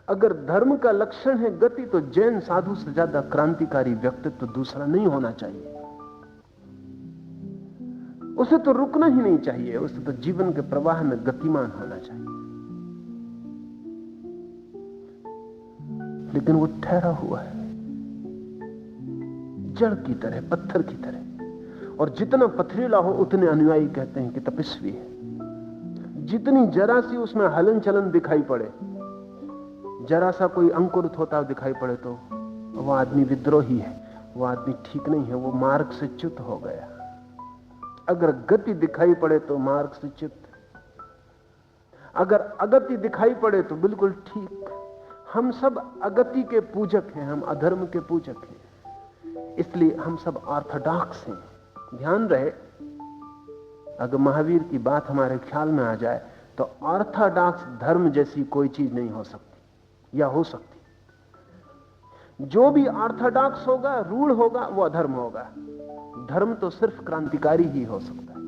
Speaker 1: अगर धर्म का लक्षण है गति, तो जैन साधु से ज्यादा क्रांतिकारी व्यक्तित्व दूसरा नहीं होना चाहिए। उसे तो रुकना ही नहीं चाहिए, उसे तो जीवन के प्रवाह में गतिमान होना चाहिए। लेकिन वो ठहरा हुआ है, जड़ की तरह, पत्थर की तरह। और जितना पथरीला हो उतने अनुयायी कहते हैं कि तपस्वी है। जितनी जरा सी उसमें हलन चलन दिखाई पड़े, जरा सा कोई अंकुरित होता दिखाई पड़े, तो वो आदमी विद्रोही है, वो आदमी ठीक नहीं है, वो मार्ग से च्युत हो गया। अगर गति दिखाई पड़े तो मार्ग से च्युत, अगर अगति दिखाई पड़े तो बिल्कुल ठीक। हम सब अगति के पूजक हैं, हम अधर्म के पूजक हैं, इसलिए हम सब ऑर्थोडॉक्स हैं। ध्यान रहे, अगर महावीर की बात हमारे ख्याल में आ जाए तो ऑर्थोडॉक्स धर्म जैसी कोई चीज नहीं हो सकती, या हो सकती। जो भी ऑर्थोडॉक्स होगा, रूढ़ होगा, वो अधर्म होगा। धर्म तो सिर्फ क्रांतिकारी ही हो सकता है।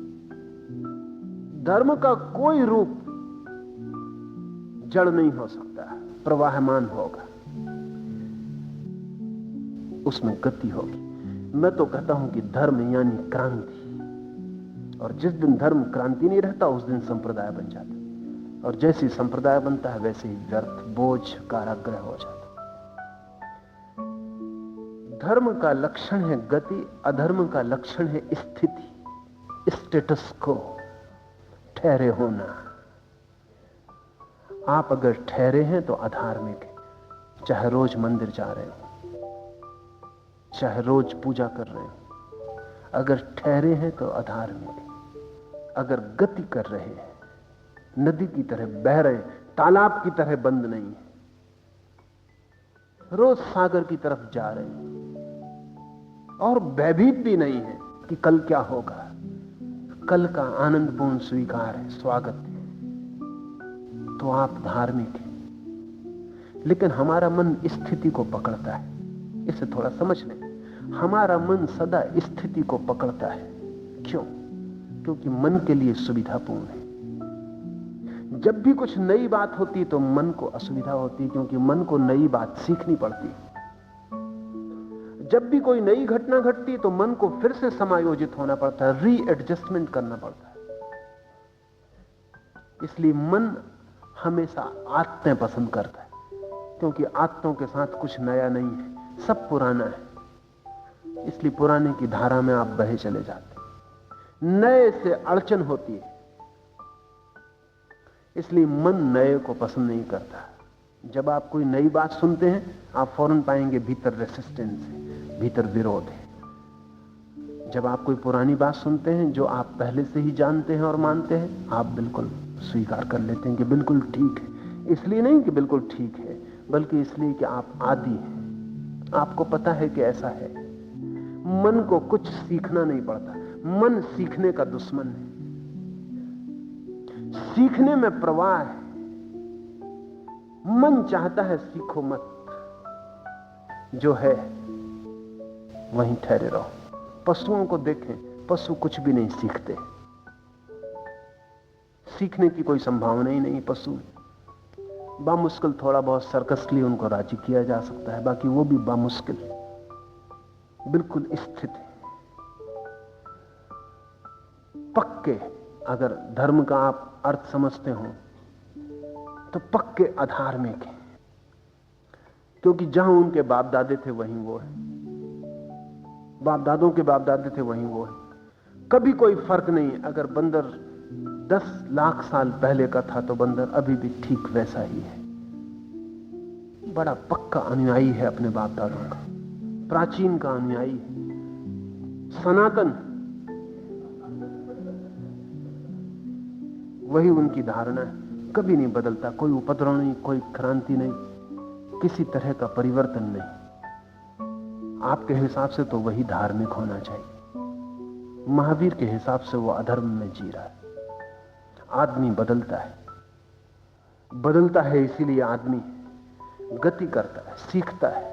Speaker 1: धर्म का कोई रूप जड़ नहीं हो सकता, प्रवाहमान होगा, उसमें गति होगी। मैं तो कहता हूं कि धर्म यानी क्रांति, और जिस दिन धर्म क्रांति नहीं रहता उस दिन संप्रदाय बन जाता, और जैसी संप्रदाय बनता है वैसे ही व्यर्थ, बोझ, कारागृह हो जाता। धर्म का लक्षण है गति, अधर्म का लक्षण है स्थिति, स्टेटस को, ठहरे होना। आप अगर ठहरे हैं तो अधार्मिक है, चाहे रोज मंदिर जा रहे हो, चाहे रोज पूजा कर रहे हो। अगर ठहरे हैं तो अधार्मिक है। अगर गति कर रहे हैं, नदी की तरह बह रहे हैं, तालाब की तरह बंद नहीं है, रोज सागर की तरफ जा रहे हैं, और भयभीत भी नहीं है कि कल क्या होगा। कल का आनंदपूर्ण स्वीकार है, स्वागत है, तो आप धार्मिक हैं। लेकिन हमारा मन स्थिति को पकड़ता है। इसे थोड़ा समझ लें। हमारा मन सदा स्थिति को पकड़ता है। क्यों? क्योंकि मन के लिए सुविधापूर्ण है। जब भी कुछ नई बात होती तो मन को असुविधा होती, क्योंकि मन को नई बात सीखनी पड़ती। जब भी कोई नई घटना घटती तो मन को फिर से समायोजित होना पड़ता है, रीएडजस्टमेंट करना पड़ता है। इसलिए मन हमेशा आत्तें पसंद करता है, क्योंकि आत्तों के साथ कुछ नया नहीं है, सब पुराना है। इसलिए पुराने की धारा में आप बहे चले जाते हैं, नए से अड़चन होती है। इसलिए मन नए को पसंद नहीं करता। जब आप कोई नई बात सुनते हैं, आप फौरन पाएंगे भीतर रेसिस्टेंस है, भीतर विरोध है। जब आप कोई पुरानी बात सुनते हैं जो आप पहले से ही जानते हैं और मानते हैं, आप बिल्कुल स्वीकार कर लेते हैं कि बिल्कुल ठीक है। इसलिए नहीं कि बिल्कुल ठीक है, बल्कि इसलिए कि आप आदी हैं, आपको पता है कि ऐसा है। मन को कुछ सीखना नहीं पड़ता। मन सीखने का दुश्मन है। सीखने में प्रवाह है। मन चाहता है सीखो मत, जो है वहीं ठहरे रहो। पशुओं को देखें, पशु कुछ भी नहीं सीखते। सीखने की कोई संभावना ही नहीं। पशु बामुश्किल थोड़ा बहुत सर्कस के लिए उनको राजी किया जा सकता है, बाकी वो भी बामुश्किल, बिल्कुल स्थित है, पक्के अगर धर्म का आप अर्थ समझते हो तो पक्के आधार में के, क्योंकि जहां उनके बाप दादे थे वहीं वो है, बाप दादों के बाप दादे थे वहीं वो है। कभी कोई फर्क नहीं। अगर बंदर 10 लाख साल पहले का था तो बंदर अभी भी ठीक वैसा ही है, बड़ा पक्का अनुयायी है अपने बाप दादों का, प्राचीन का अनुयायी है, सनातन। वही उनकी धारणा है, कभी नहीं बदलता। कोई उपद्रव नहीं, कोई क्रांति नहीं, किसी तरह का परिवर्तन नहीं। आपके हिसाब से तो वही धार्मिक होना चाहिए। महावीर के हिसाब से वो अधर्म में जी रहा है। आदमी बदलता है, बदलता है, इसीलिए आदमी गति करता है, सीखता है,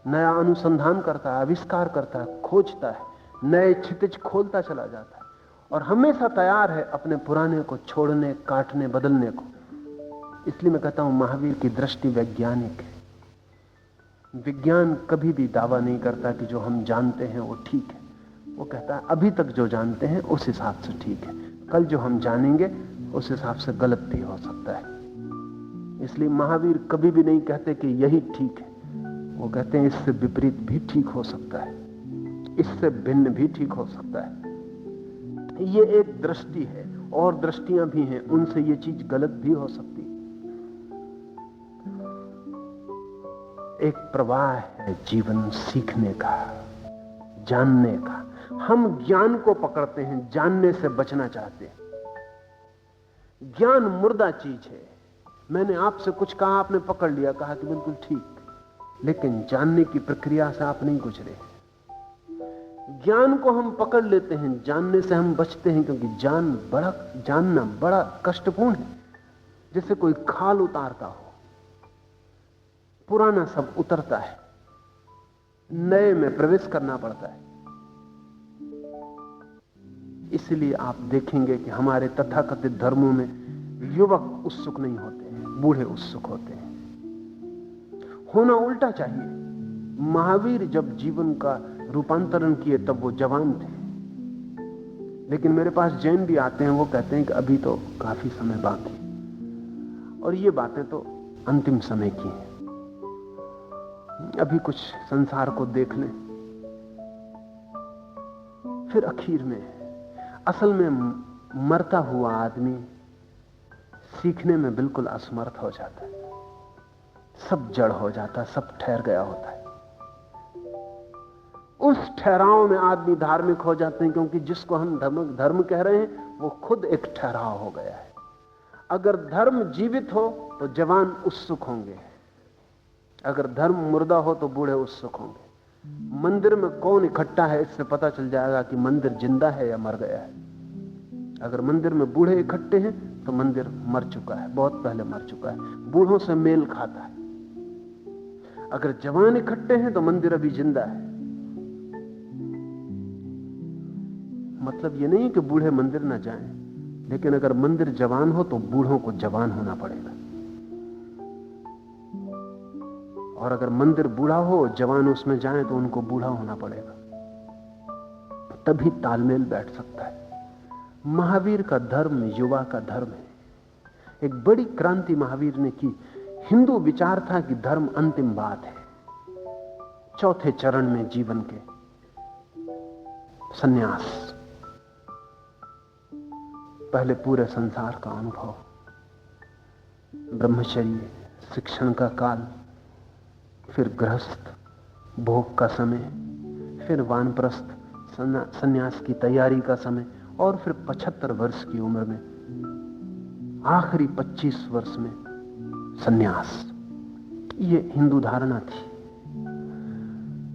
Speaker 1: नया अनुसंधान करता है, आविष्कार करता है, खोजता है, नए क्षितिज खोलता चला जाता है और हमेशा तैयार है अपने पुराने को छोड़ने, काटने, बदलने को। इसलिए मैं कहता हूं महावीर की दृष्टि वैज्ञानिक है। विज्ञान कभी भी दावा नहीं करता कि जो हम जानते हैं वो ठीक है। वो कहता है अभी तक जो जानते हैं उस हिसाब से ठीक है, कल जो हम जानेंगे उस हिसाब से गलत भी हो सकता है। इसलिए महावीर कभी भी नहीं कहते कि यही ठीक है, वो कहते हैं इससे विपरीत भी ठीक हो सकता है, इससे भिन्न भी ठीक हो सकता है। ये एक दृष्टि है, और दृष्टियां भी हैं, उनसे ये चीज गलत भी हो सकती है। एक प्रवाह है जीवन सीखने का, जानने का। हम ज्ञान को पकड़ते हैं, जानने से बचना चाहते हैं। ज्ञान मुर्दा चीज है। मैंने आपसे कुछ कहा, आपने पकड़ लिया, कहा कि बिल्कुल ठीक, लेकिन जानने की प्रक्रिया से आप नहीं गुजरे। ज्ञान को हम पकड़ लेते हैं, जानने से हम बचते हैं, क्योंकि जानना बड़ा कष्टपूर्ण है। जैसे कोई खाल उतारता हो, पुराना सब उतरता है, नए में प्रवेश करना पड़ता है। इसलिए आप देखेंगे कि हमारे तथाकथित धर्मों में युवक उत्सुक नहीं होते हैं, बूढ़े उत्सुक होते हैं। होना उल्टा चाहिए। महावीर जब जीवन का रूपांतरण किए तब वो जवान थे, लेकिन मेरे पास जैन भी आते हैं, वो कहते हैं कि अभी तो काफी समय बाकी, और ये बातें तो अंतिम समय की हैं। अभी कुछ संसार को देख लें, फिर आखिर में असल में मरता हुआ आदमी सीखने में बिल्कुल असमर्थ हो जाता है। सब जड़ हो जाता है, सब ठहर गया होता है। उस ठहराव में आदमी धार्मिक हो जाते हैं, क्योंकि जिसको हम धर्म कह रहे हैं वो खुद एक ठहराव हो गया है। अगर धर्म जीवित हो तो जवान उत्सुक होंगे, अगर धर्म मुर्दा हो तो बूढ़े उत्सुक होंगे। मंदिर में कौन इकट्ठा है इससे पता चल जाएगा कि मंदिर जिंदा है या मर गया है। अगर मंदिर में बूढ़े इकट्ठे हैं तो मंदिर मर चुका है, बहुत पहले मर चुका है, बूढ़ों से मेल खाता है। अगर जवान इकट्ठे हैं तो मंदिर अभी जिंदा है। मतलब ये नहीं कि बूढ़े मंदिर ना जाएं, लेकिन अगर मंदिर जवान हो तो बूढ़ों को जवान होना पड़ेगा, और अगर मंदिर बूढ़ा हो, जवान उसमें जाएं तो उनको बूढ़ा होना पड़ेगा, तभी तालमेल बैठ सकता है। महावीर का धर्म युवा का धर्म है। एक बड़ी क्रांति महावीर ने की। हिंदू विचार था कि धर्म अंतिम बात है, चौथे चरण में जीवन के सन्यास, पहले पूरे संसार का अनुभव, ब्रह्मचर्य, शिक्षण का काल, फिर गृहस्थ भोग का समय, फिर वानप्रस्थ सन्यास की तैयारी का समय, और फिर 75 वर्ष की उम्र में, आखिरी 25 वर्ष में सन्यास। ये हिंदू धारणा थी।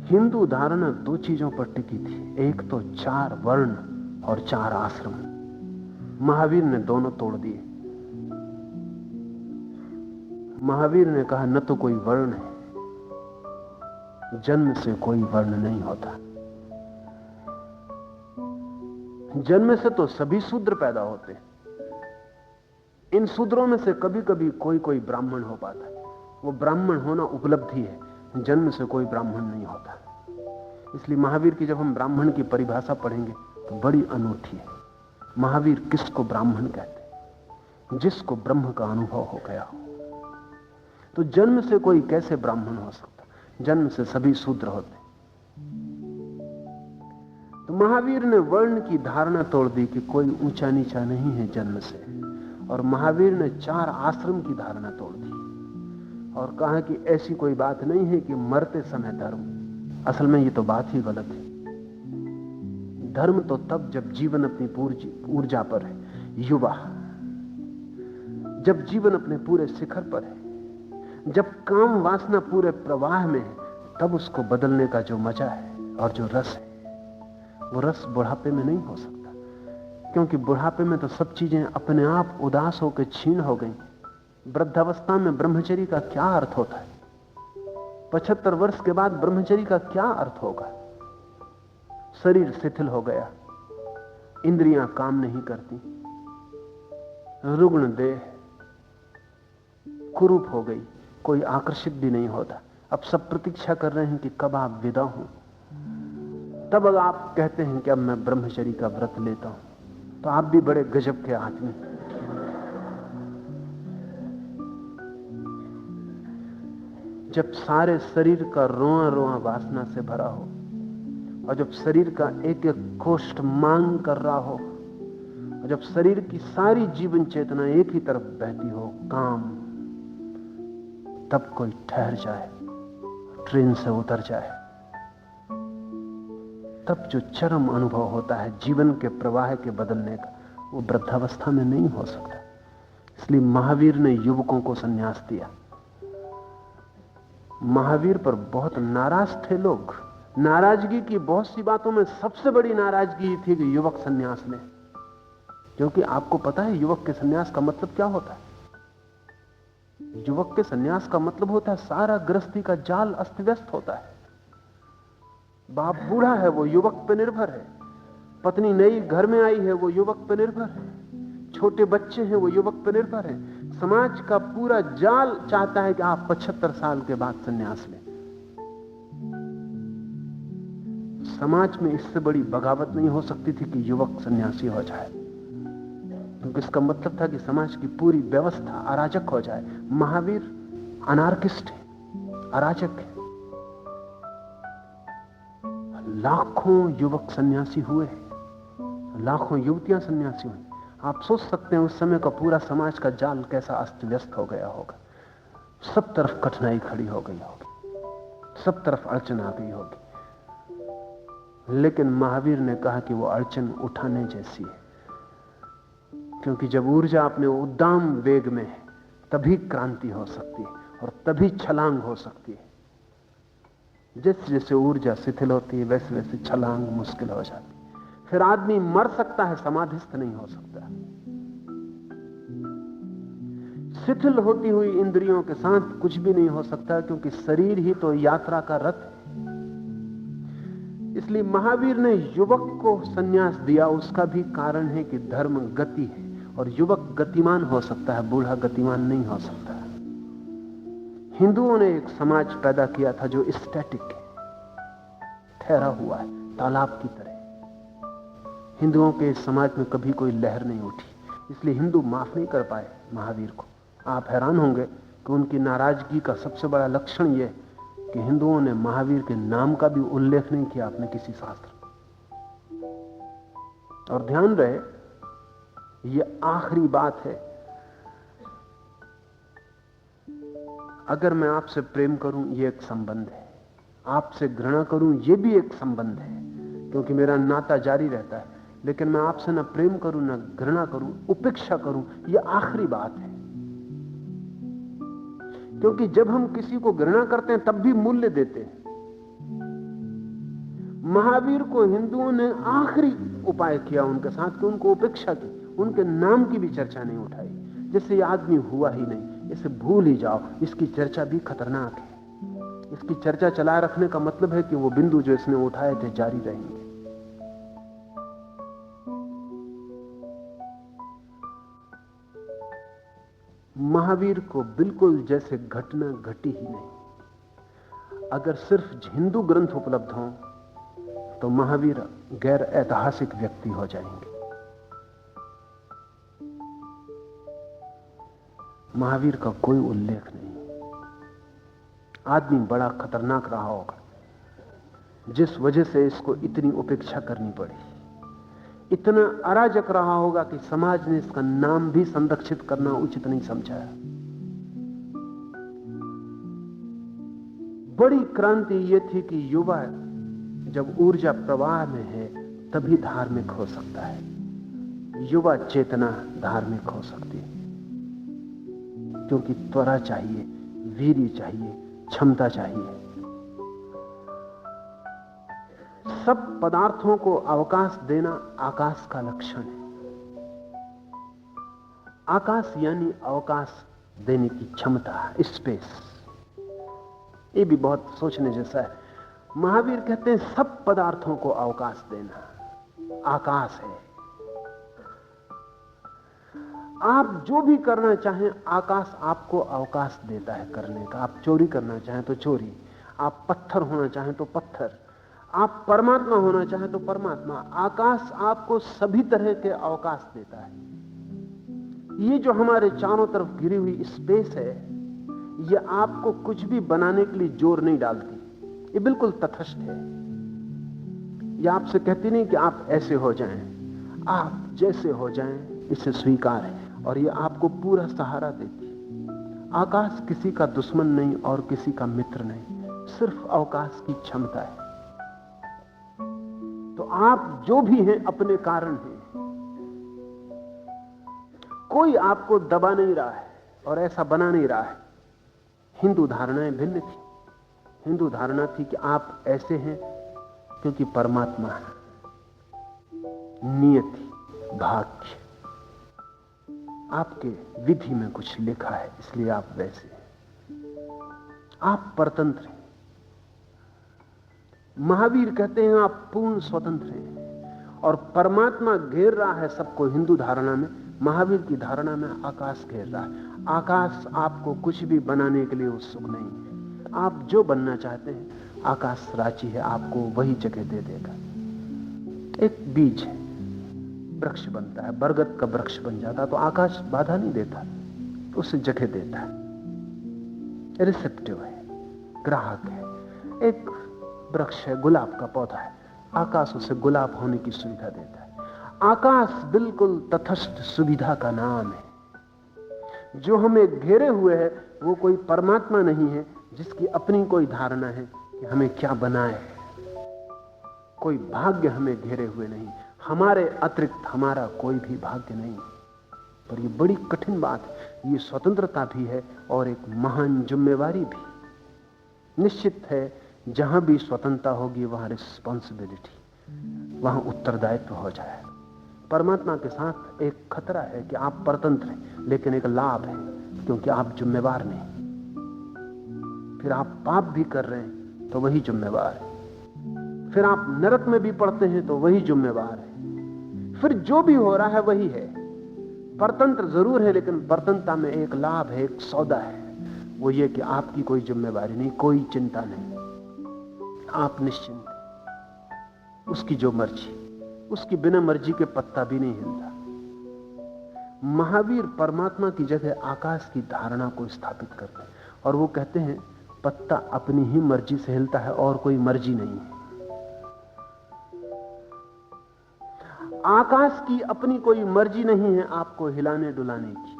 Speaker 1: हिंदू धारणा दो चीजों पर टिकी थी, एक तो 4 वर्ण और 4 आश्रम। महावीर ने दोनों तोड़ दिए। महावीर ने कहा न तो कोई वर्ण है, जन्म से कोई वर्ण नहीं होता, जन्म से तो सभी शूद्र पैदा होते हैं। इन शूद्रों में से कभी कभी कोई ब्राह्मण हो पाता है, वो ब्राह्मण होना उपलब्धि है, जन्म से कोई ब्राह्मण नहीं होता। इसलिए महावीर की जब हम ब्राह्मण की परिभाषा पढ़ेंगे तो बड़ी अनूठी है। महावीर किसको ब्राह्मण कहते? जिसको ब्रह्म का अनुभव हो गया हो। तो जन्म से कोई कैसे ब्राह्मण हो सकता? जन्म से सभी शूद्र होते। तो महावीर ने वर्ण की धारणा तोड़ दी कि कोई ऊंचा नीचा नहीं है जन्म से, और महावीर ने 4 आश्रम की धारणा तोड़ दी और कहा कि ऐसी कोई बात नहीं है कि मरते समय धर्म। असल में ये तो बात ही गलत है। धर्म तो तब जब जीवन अपनी पूरी ऊर्जा पर है, युवा, जब जीवन अपने पूरे शिखर पर है, जब काम वासना पूरे प्रवाह में है, तब उसको बदलने का जो मजा है और जो रस है, वो रस बुढ़ापे में नहीं हो सकता। क्योंकि बुढ़ापे में तो सब चीजें अपने आप उदास होकर छीन हो गई। वृद्धावस्था में ब्रह्मचर्य का क्या अर्थ होता है? 75 वर्ष के बाद ब्रह्मचर्य का क्या अर्थ होगा? शरीर शिथिल हो गया, इंद्रियां काम नहीं करती, रुग्ण देह कुरूप हो गई, कोई आकर्षित भी नहीं होता। अब सब प्रतीक्षा कर रहे हैं कि कब आप विदा हो, तब अगर आप कहते हैं कि अब मैं ब्रह्मचर्य का व्रत लेता हूं, तो आप भी बड़े गजब के आदमी। जब सारे शरीर का रोआ रोआ वासना से भरा हो और जब शरीर का एक एक कोष्ठ मांग कर रहा हो और जब शरीर की सारी जीवन चेतना एक ही तरफ बहती हो, काम, तब कोई ठहर जाए, ट्रेन से उतर जाए, तब जो चरम अनुभव होता है जीवन के प्रवाह के बदलने का, वो वृद्धावस्था में नहीं हो सकता। इसलिए महावीर ने युवकों को संन्यास दिया। महावीर पर बहुत नाराज थे लोग। नाराजगी की बहुत सी बातों में सबसे बड़ी नाराजगी थी कि युवक संन्यास लें। क्योंकि आपको पता है युवक के संन्यास का मतलब क्या होता है? युवक के संन्यास का मतलब होता है सारा गृहस्थी का जाल अस्त व्यस्त होता है। बाप बूढ़ा है, वो युवक पर निर्भर है। पत्नी नई घर में आई है, वो युवक पर निर्भर है। छोटे बच्चे हैं, वो युवक पर निर्भर है। समाज का पूरा जाल चाहता है कि आप 75 साल के बाद संन्यास लें। समाज में इससे बड़ी बगावत नहीं हो सकती थी कि युवक सन्यासी हो जाए, क्योंकि इसका मतलब था कि समाज की पूरी व्यवस्था अराजक हो जाए। महावीर अनार्किस्ट है, अराजक है। लाखों युवक सन्यासी हुए, लाखों युवतियां सन्यासी हुई। आप सोच सकते हैं उस समय का पूरा समाज का जाल कैसा अस्त व्यस्त हो गया होगा। सब तरफ कठिनाई खड़ी हो गई होगी, सब तरफ अड़चन आ गई होगी। लेकिन महावीर ने कहा कि वो अड़चन उठाने जैसी है, क्योंकि जब ऊर्जा अपने उद्दाम वेग में है तभी क्रांति हो सकती है और तभी छलांग हो सकती है। जैसे जैसे ऊर्जा शिथिल होती है वैसे वैसे छलांग मुश्किल हो जाती है। फिर आदमी मर सकता है, समाधिस्थ नहीं हो सकता। शिथिल होती हुई इंद्रियों के साथ कुछ भी नहीं हो सकता, क्योंकि शरीर ही तो यात्रा का रथ है। इसलिए महावीर ने युवक को संन्यास दिया। उसका भी कारण है कि धर्म गति है और युवक गतिमान हो सकता है, बूढ़ा गतिमान नहीं हो सकता। हिंदुओं ने एक समाज पैदा किया था जो स्टैटिक है, ठहरा हुआ है, तालाब की तरह। हिंदुओं के समाज में कभी कोई लहर नहीं उठी, इसलिए हिंदू माफ नहीं कर पाए महावीर को। आप हैरान होंगे कि उनकी नाराजगी का सबसे बड़ा लक्षण यह कि हिंदुओं ने महावीर के नाम का भी उल्लेख नहीं किया अपने किसी शास्त्र। और ध्यान रहे, यह आखिरी बात है। अगर मैं आपसे प्रेम करूं, यह एक संबंध है। आपसे घृणा करूं, यह भी एक संबंध है, क्योंकि मेरा नाता जारी रहता है। लेकिन मैं आपसे ना प्रेम करूं, ना घृणा करूं, उपेक्षा करूं, यह आखिरी बात है। क्योंकि जब हम किसी को घृणा करते हैं तब भी मूल्य देते हैं। महावीर को हिंदुओं ने आखिरी उपाय किया उनके साथ कि उनको उपेक्षा की, उनके नाम की भी चर्चा नहीं उठाई। जैसे ये आदमी हुआ ही नहीं, इसे भूल ही जाओ, इसकी चर्चा भी खतरनाक है। इसकी चर्चा चलाए रखने का मतलब है कि वो बिंदु जो इसने उठाए थे जारी रहेंगे। महावीर को बिल्कुल जैसे घटना घटी ही नहीं। अगर सिर्फ हिंदू ग्रंथ उपलब्ध हों तो महावीर गैर ऐतिहासिक व्यक्ति हो जाएंगे। महावीर का कोई उल्लेख नहीं। आदमी बड़ा खतरनाक रहा होगा जिस वजह से इसको इतनी उपेक्षा करनी पड़ी। इतना अराजक रहा होगा कि समाज ने इसका नाम भी संरक्षित करना उचित नहीं समझा। बड़ी क्रांति यह थी कि युवा जब ऊर्जा प्रवाह में है तभी धार्मिक हो सकता है। युवा चेतना धार्मिक हो सकती है, क्योंकि त्वरा चाहिए, वीर्य चाहिए, क्षमता चाहिए। सब पदार्थों को अवकाश देना आकाश का लक्षण है। आकाश यानी अवकाश देने की क्षमता, स्पेस। ये भी बहुत सोचने जैसा है। महावीर कहते हैं सब पदार्थों को अवकाश देना आकाश है। आप जो भी करना चाहें आकाश आपको अवकाश देता है करने का। आप चोरी करना चाहें तो चोरी, आप पत्थर होना चाहें तो पत्थर, आप परमात्मा होना चाहें तो परमात्मा। आकाश आपको सभी तरह के अवकाश देता है। ये जो हमारे चारों तरफ घिरी हुई स्पेस है, ये आपको कुछ भी बनाने के लिए जोर नहीं डालती। ये बिल्कुल तटस्थ है। ये आपसे कहती नहीं कि आप ऐसे हो जाएं, आप जैसे हो जाएं इसे स्वीकार है, और ये आपको पूरा सहारा देती। आकाश किसी का दुश्मन नहीं और किसी का मित्र नहीं, सिर्फ अवकाश की क्षमता है। तो आप जो भी हैं अपने कारण हैं। कोई आपको दबा नहीं रहा है और ऐसा बना नहीं रहा है। हिंदू धारणाएं भिन्न थी। हिंदू धारणा थी कि आप ऐसे हैं क्योंकि परमात्मा है, नियति, भाग्य, आपके विधि में कुछ लिखा है, इसलिए आप वैसे हैं। आप परतंत्र हैं। महावीर कहते हैं आप पूर्ण स्वतंत्र हैं, और परमात्मा घेर रहा है सबको। हिंदू धारणा में, महावीर की धारणा में आकाश घेर रहा है। आकाश आपको कुछ भी बनाने के लिए उत्सुक नहीं है। आप जो बनना चाहते हैं आकाश राजी है, आपको वही जगह दे देगा। एक बीज है, वृक्ष बनता है, बरगद का वृक्ष बन जाता तो आकाश बाधा नहीं देता, उसे जगह देता है। रिसेप्टिव है, ग्राहक है। एक वृक्ष है, गुलाब का पौधा है, आकाश उसे गुलाब होने की सुविधा देता है। आकाश बिल्कुल तटस्थ सुविधा का नाम है। जो हमें घेरे हुए है वो कोई परमात्मा नहीं है जिसकी अपनी कोई धारणा है कि हमें क्या बनाए। कोई भाग्य हमें घेरे हुए नहीं, हमारे अतिरिक्त हमारा कोई भी भाग्य नहीं। पर ये बड़ी कठिन बात है। ये स्वतंत्रता भी है और एक महान जिम्मेवारी भी। निश्चित है जहां भी स्वतंत्रता होगी वहां रिस्पॉन्सिबिलिटी, वहां उत्तरदायित्व हो जाए। परमात्मा के साथ एक खतरा है कि आप परतंत्र हैं, लेकिन एक लाभ है क्योंकि आप जिम्मेवार नहीं। फिर आप पाप भी कर रहे हैं तो वही जिम्मेवार है। फिर आप नरक में भी पड़ते हैं तो वही जिम्मेवार है। फिर जो भी हो रहा है वही है। परतंत्र जरूर है, लेकिन परतंत्रता में एक लाभ है, एक सौदा है। वो ये कि आपकी कोई जिम्मेवारी नहीं, कोई चिंता नहीं, आप निश्चिंत। उसकी जो मर्जी, उसकी बिना मर्जी के पत्ता भी नहीं हिलता। महावीर परमात्मा की जगह आकाश की धारणा को स्थापित करते हैं, और वो कहते हैं पत्ता अपनी ही मर्जी से हिलता है और कोई मर्जी नहीं है। आकाश की अपनी कोई मर्जी नहीं है आपको हिलाने डुलाने की।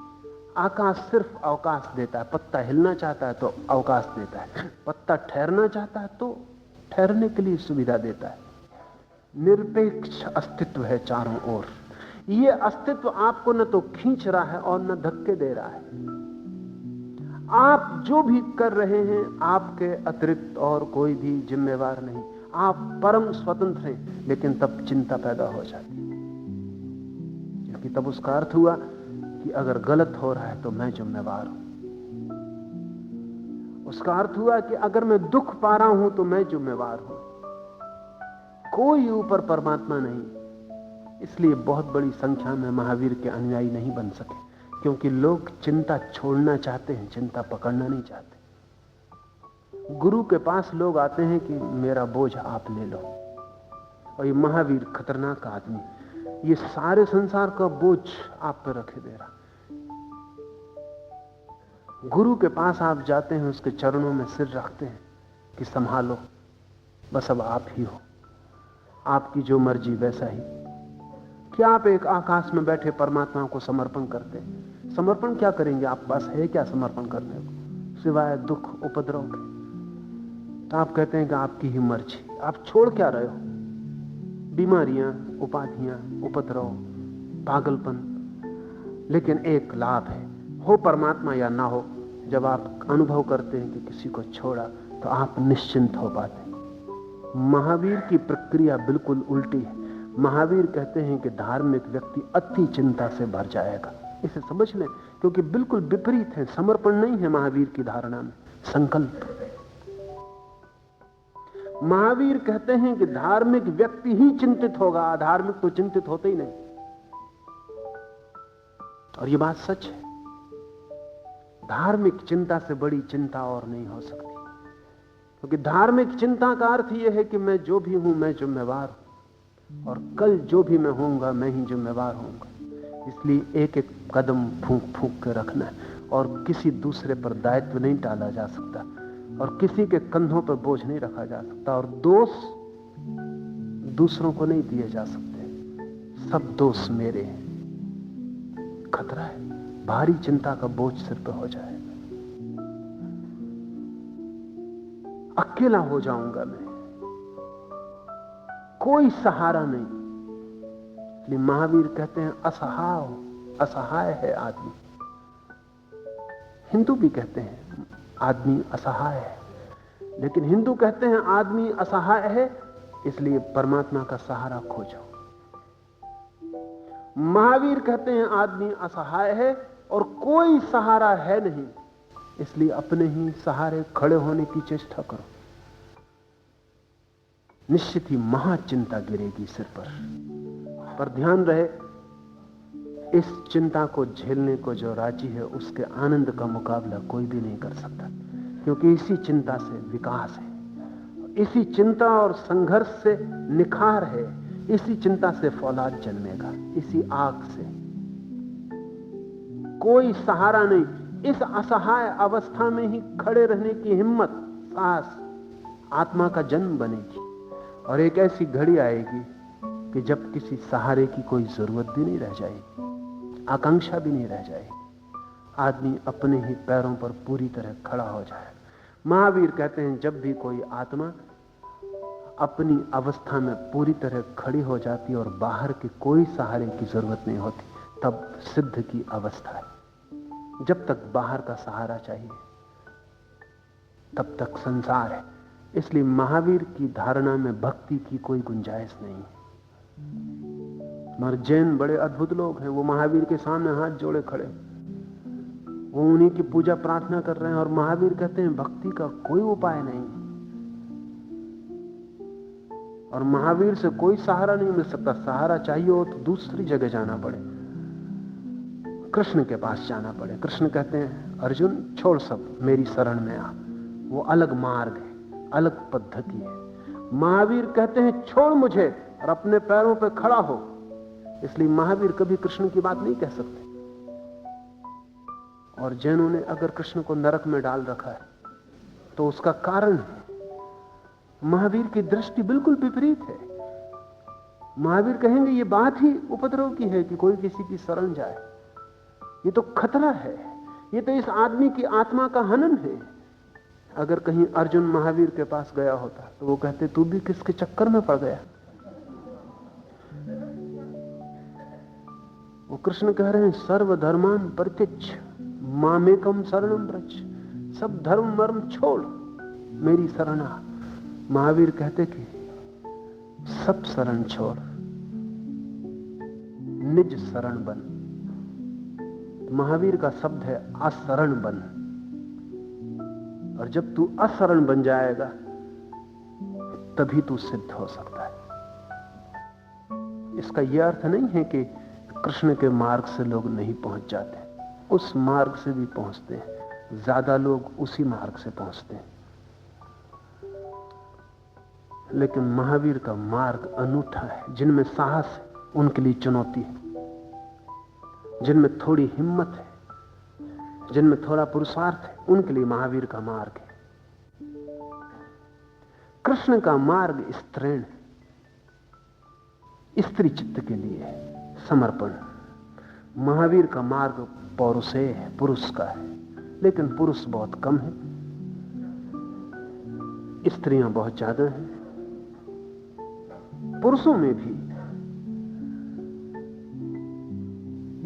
Speaker 1: आकाश सिर्फ अवकाश देता है। पत्ता हिलना चाहता है तो अवकाश देता है, पत्ता ठहरना चाहता है तो ठहरने के लिए सुविधा देता है। निरपेक्ष अस्तित्व है चारों ओर। यह अस्तित्व आपको न तो खींच रहा है और न धक्के दे रहा है। आप जो भी कर रहे हैं आपके अतिरिक्त और कोई भी जिम्मेवार नहीं। आप परम स्वतंत्र हैं, लेकिन तब चिंता पैदा हो जाती है, क्योंकि तब उसका अर्थ हुआ कि अगर गलत हो रहा है तो मैं जिम्मेवार हूं। उसका अर्थ हुआ कि अगर मैं दुख पा रहा हूं तो मैं जिम्मेवार हूं। कोई ऊपर परमात्मा नहीं। इसलिए बहुत बड़ी संख्या में महावीर के अनुयायी नहीं बन सके, क्योंकि लोग चिंता छोड़ना चाहते हैं, चिंता पकड़ना नहीं चाहते। गुरु के पास लोग आते हैं कि मेरा बोझ आप ले लो, और ये महावीर खतरनाक आदमी ये सारे संसार का बोझ आप पर रखे दे रहा। गुरु के पास आप जाते हैं, उसके चरणों में सिर रखते हैं कि संभालो, बस अब आप ही हो, आपकी जो मर्जी वैसा ही। क्या आप एक आकाश में बैठे परमात्मा को समर्पण करते हैं? समर्पण क्या करेंगे? आप पास है क्या समर्पण करने को सिवाय दुख उपद्रव के? तो आप कहते हैं कि आपकी ही मर्जी। आप छोड़ क्या रहे हो? बीमारियां, उपाधियां, उपद्रव, पागलपन। लेकिन एक लाभ है, हो परमात्मा या ना हो, जब आप अनुभव करते हैं कि किसी को छोड़ा तो आप निश्चिंत हो पाते हैं। महावीर की प्रक्रिया बिल्कुल उल्टी है। महावीर कहते हैं कि धार्मिक व्यक्ति अति चिंता से भर जाएगा। इसे समझ लें, क्योंकि बिल्कुल विपरीत है। समर्पण नहीं है महावीर की धारणा में, संकल्प। महावीर कहते हैं कि धार्मिक व्यक्ति ही चिंतित होगा, अधार्मिक तो चिंतित होते ही नहीं। और यह बात सच है। धार्मिक चिंता से बड़ी चिंता और नहीं हो सकती, क्योंकि धार्मिक चिंता का अर्थ यह है कि मैं जो भी हूं मैं जिम्मेवार हूं, और कल जो भी मैं होऊंगा मैं ही जिम्मेवार होऊंगा। इसलिए एक एक कदम फूंक फूंक के रखना है, और किसी दूसरे पर दायित्व नहीं टाला जा सकता, और किसी के कंधों पर बोझ नहीं रखा जा सकता, और दोष दूसरों को नहीं दिए जा सकते। सब दोष मेरे हैं। खतरा है, भारी चिंता का बोझ सिर पर हो जाएगा। अकेला हो जाऊंगा मैं, कोई सहारा नहीं। इसलिए महावीर कहते हैं असहाय है आदमी। हिंदू भी कहते हैं आदमी असहाय है, लेकिन हिंदू कहते हैं आदमी असहाय है इसलिए परमात्मा का सहारा खोजो। महावीर कहते हैं आदमी असहाय है और कोई सहारा है नहीं, इसलिए अपने ही सहारे खड़े होने की चेष्टा करो। निश्चित ही महाचिंता गिरेगी सिर पर ध्यान रहे, इस चिंता को झेलने को जो राजी है उसके आनंद का मुकाबला कोई भी नहीं कर सकता, क्योंकि इसी चिंता से विकास है, इसी चिंता और संघर्ष से निखार है, इसी चिंता से फौलाद जन्मेगा, इसी आग से। कोई सहारा नहीं। इस असहाय अवस्था में ही खड़े रहने की हिम्मत, साहस आत्मा का जन्म बनेगी। और एक ऐसी घड़ी आएगी कि जब किसी सहारे की कोई जरूरत भी नहीं रह जाएगी, आकांक्षा भी नहीं रह जाएगी। आदमी अपने ही पैरों पर पूरी तरह खड़ा हो जाए। महावीर कहते हैं जब भी कोई आत्मा अपनी अवस्था में पूरी तरह खड़ी हो जाती और बाहर के कोई सहारे की जरूरत नहीं होती, तब सिद्ध की अवस्था है। जब तक बाहर का सहारा चाहिए तब तक संसार है। इसलिए महावीर की धारणा में भक्ति की कोई गुंजाइश नहीं है। मगर जैन बड़े अद्भुत लोग हैं, वो महावीर के सामने हाथ जोड़े खड़े, वो उन्हीं की पूजा प्रार्थना कर रहे हैं, और महावीर कहते हैं भक्ति का कोई उपाय नहीं, और महावीर से कोई सहारा नहीं मिल सकता। सहारा चाहिए हो तो दूसरी जगह जाना पड़े, कृष्ण के पास जाना पड़े। कृष्ण कहते हैं अर्जुन छोड़ सब, मेरी शरण में आ। वो अलग मार्ग है, अलग पद्धति है। महावीर कहते हैं छोड़ मुझे और अपने पैरों पर खड़ा हो। इसलिए महावीर कभी कृष्ण की बात नहीं कह सकते। और जैनों ने अगर कृष्ण को नरक में डाल रखा है तो उसका कारण है, महावीर की दृष्टि बिल्कुल विपरीत है। महावीर कहेंगे ये बात ही उपद्रव की है कि कोई किसी की शरण जाए, ये तो खतरा है, ये तो इस आदमी की आत्मा का हनन है। अगर कहीं अर्जुन महावीर के पास गया होता तो वो कहते तू भी किसके चक्कर में पड़ गया। वो कृष्ण कह रहे हैं सर्वधर्मान परित्यज्य मामेकम शरणम व्रज, सब धर्म मर्म छोड़ मेरी शरण आ। महावीर कहते कि सब शरण छोड़ निज शरण बन। महावीर का शब्द है अशरण बन। और जब तू अशरण बन जाएगा तभी तू सिद्ध हो सकता है। इसका यह अर्थ नहीं है कि कृष्ण के मार्ग से लोग नहीं पहुंच जाते, उस मार्ग से भी पहुंचते हैं। ज्यादा लोग उसी मार्ग से पहुंचते हैं, लेकिन महावीर का मार्ग अनूठा है। जिनमें साहस है उनके लिए चुनौती है, जिनमें थोड़ी हिम्मत है, जिनमें थोड़ा पुरुषार्थ है, उनके लिए महावीर का मार्ग है। कृष्ण का मार्ग स्त्रीण, स्त्री चित्त के लिए है, समर्पण। महावीर का मार्ग पौरुषेय है, पुरुष का है, लेकिन पुरुष बहुत कम है, स्त्रियां बहुत ज्यादा हैं। पुरुषों में भी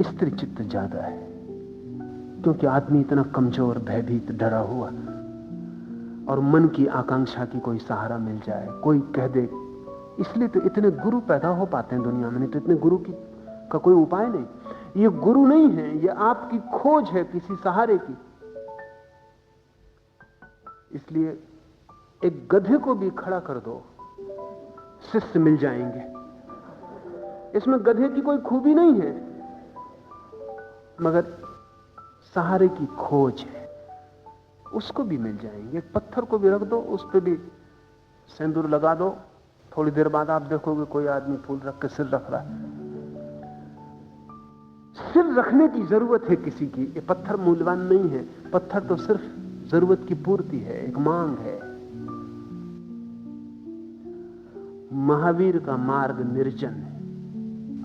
Speaker 1: स्त्री चित्त ज्यादा है, क्योंकि आदमी इतना कमजोर, भयभीत, डरा हुआ, और मन की आकांक्षा की कोई सहारा मिल जाए, कोई कह दे। इसलिए तो इतने गुरु पैदा हो पाते हैं दुनिया में, नहीं तो इतने गुरु का कोई उपाय नहीं। ये गुरु नहीं है, ये आपकी खोज है किसी सहारे की। इसलिए एक गधे को भी खड़ा कर दो, शिष्य मिल जाएंगे। इसमें गधे की कोई खूबी नहीं है, मगर सहारे की खोज है, उसको भी मिल जाएंगे। एक पत्थर को भी रख दो, उस पर भी सिंदूर लगा दो, थोड़ी देर बाद आप देखोगे कोई आदमी फूल रख के सिर रख रहा है। सिर रखने की जरूरत है किसी की, ये पत्थर मूल्यवान नहीं है। पत्थर तो सिर्फ जरूरत की पूर्ति है, एक मांग है। महावीर का मार्ग निर्जन है,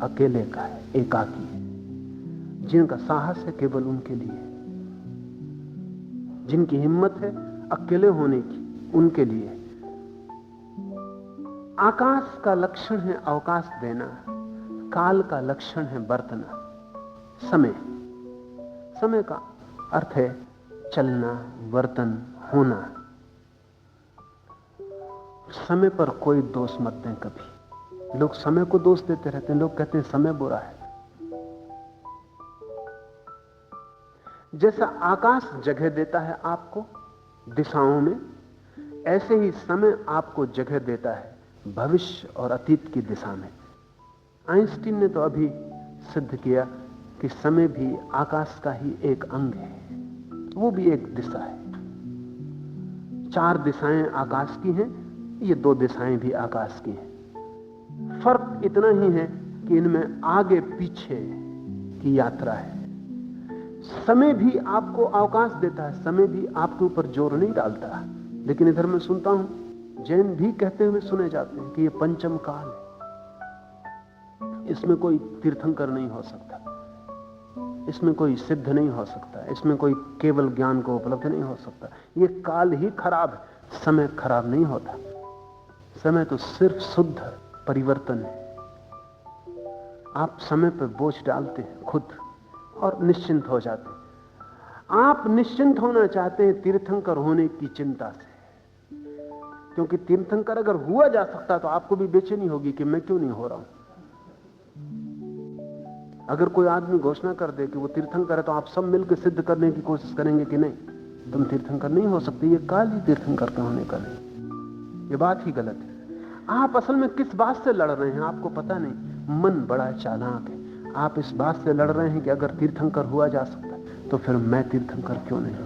Speaker 1: अकेले का है, एकाकी है। जिनका साहस है केवल उनके लिए, जिनकी हिम्मत है अकेले होने की, उनके लिए। आकाश का लक्षण है अवकाश देना, काल का लक्षण है बरतना। समय का अर्थ है चलना, वर्तन, होना। समय पर कोई दोष मत दें कभी। लोग समय को दोष देते रहते हैं, लोग कहते हैं समय बुरा है। जैसा आकाश जगह देता है आपको दिशाओं में, ऐसे ही समय आपको जगह देता है भविष्य और अतीत की दिशा में। आइंस्टीन ने तो अभी सिद्ध किया कि समय भी आकाश का ही एक अंग है, वो भी एक दिशा है। 4 दिशाएं आकाश की हैं, ये 2 दिशाएं भी आकाश की हैं। फर्क इतना ही है कि इनमें आगे पीछे की यात्रा है। समय भी आपको अवकाश देता है, समय भी आपके ऊपर जोर नहीं डालता। लेकिन इधर मैं सुनता हूं जैन भी कहते हुए सुने जाते हैं कि ये पंचम काल है, इसमें कोई तीर्थंकर नहीं हो सकता, इसमें कोई सिद्ध नहीं हो सकता, इसमें कोई केवल ज्ञान को उपलब्ध नहीं हो सकता। ये काल ही खराब है, समय खराब नहीं होता। समय तो सिर्फ शुद्ध परिवर्तन है। आप समय पर बोझ डालते हैं खुद और निश्चिंत हो जाते हैं। आप निश्चिंत होना चाहते हैं तीर्थंकर होने की चिंता से, क्योंकि तीर्थंकर अगर हुआ जा सकता तो आपको भी बेचैनी होगी कि मैं क्यों नहीं हो रहा हूं। अगर कोई आदमी घोषणा कर दे कि वो तीर्थंकर है तो आप सब मिलकर सिद्ध करने की कोशिश करेंगे कि नहीं, तुम तीर्थंकर नहीं हो सकते। ये काल ही तीर्थंकर का होने का नहीं। ये बात ही गलत है। आप असल में किस बात से लड़ रहे हैं आपको पता नहीं। मन बड़ा चालाक है। आप इस बात से लड़ रहे हैं कि अगर तीर्थंकर हुआ जा सकता है तो फिर मैं तीर्थंकर क्यों नहीं।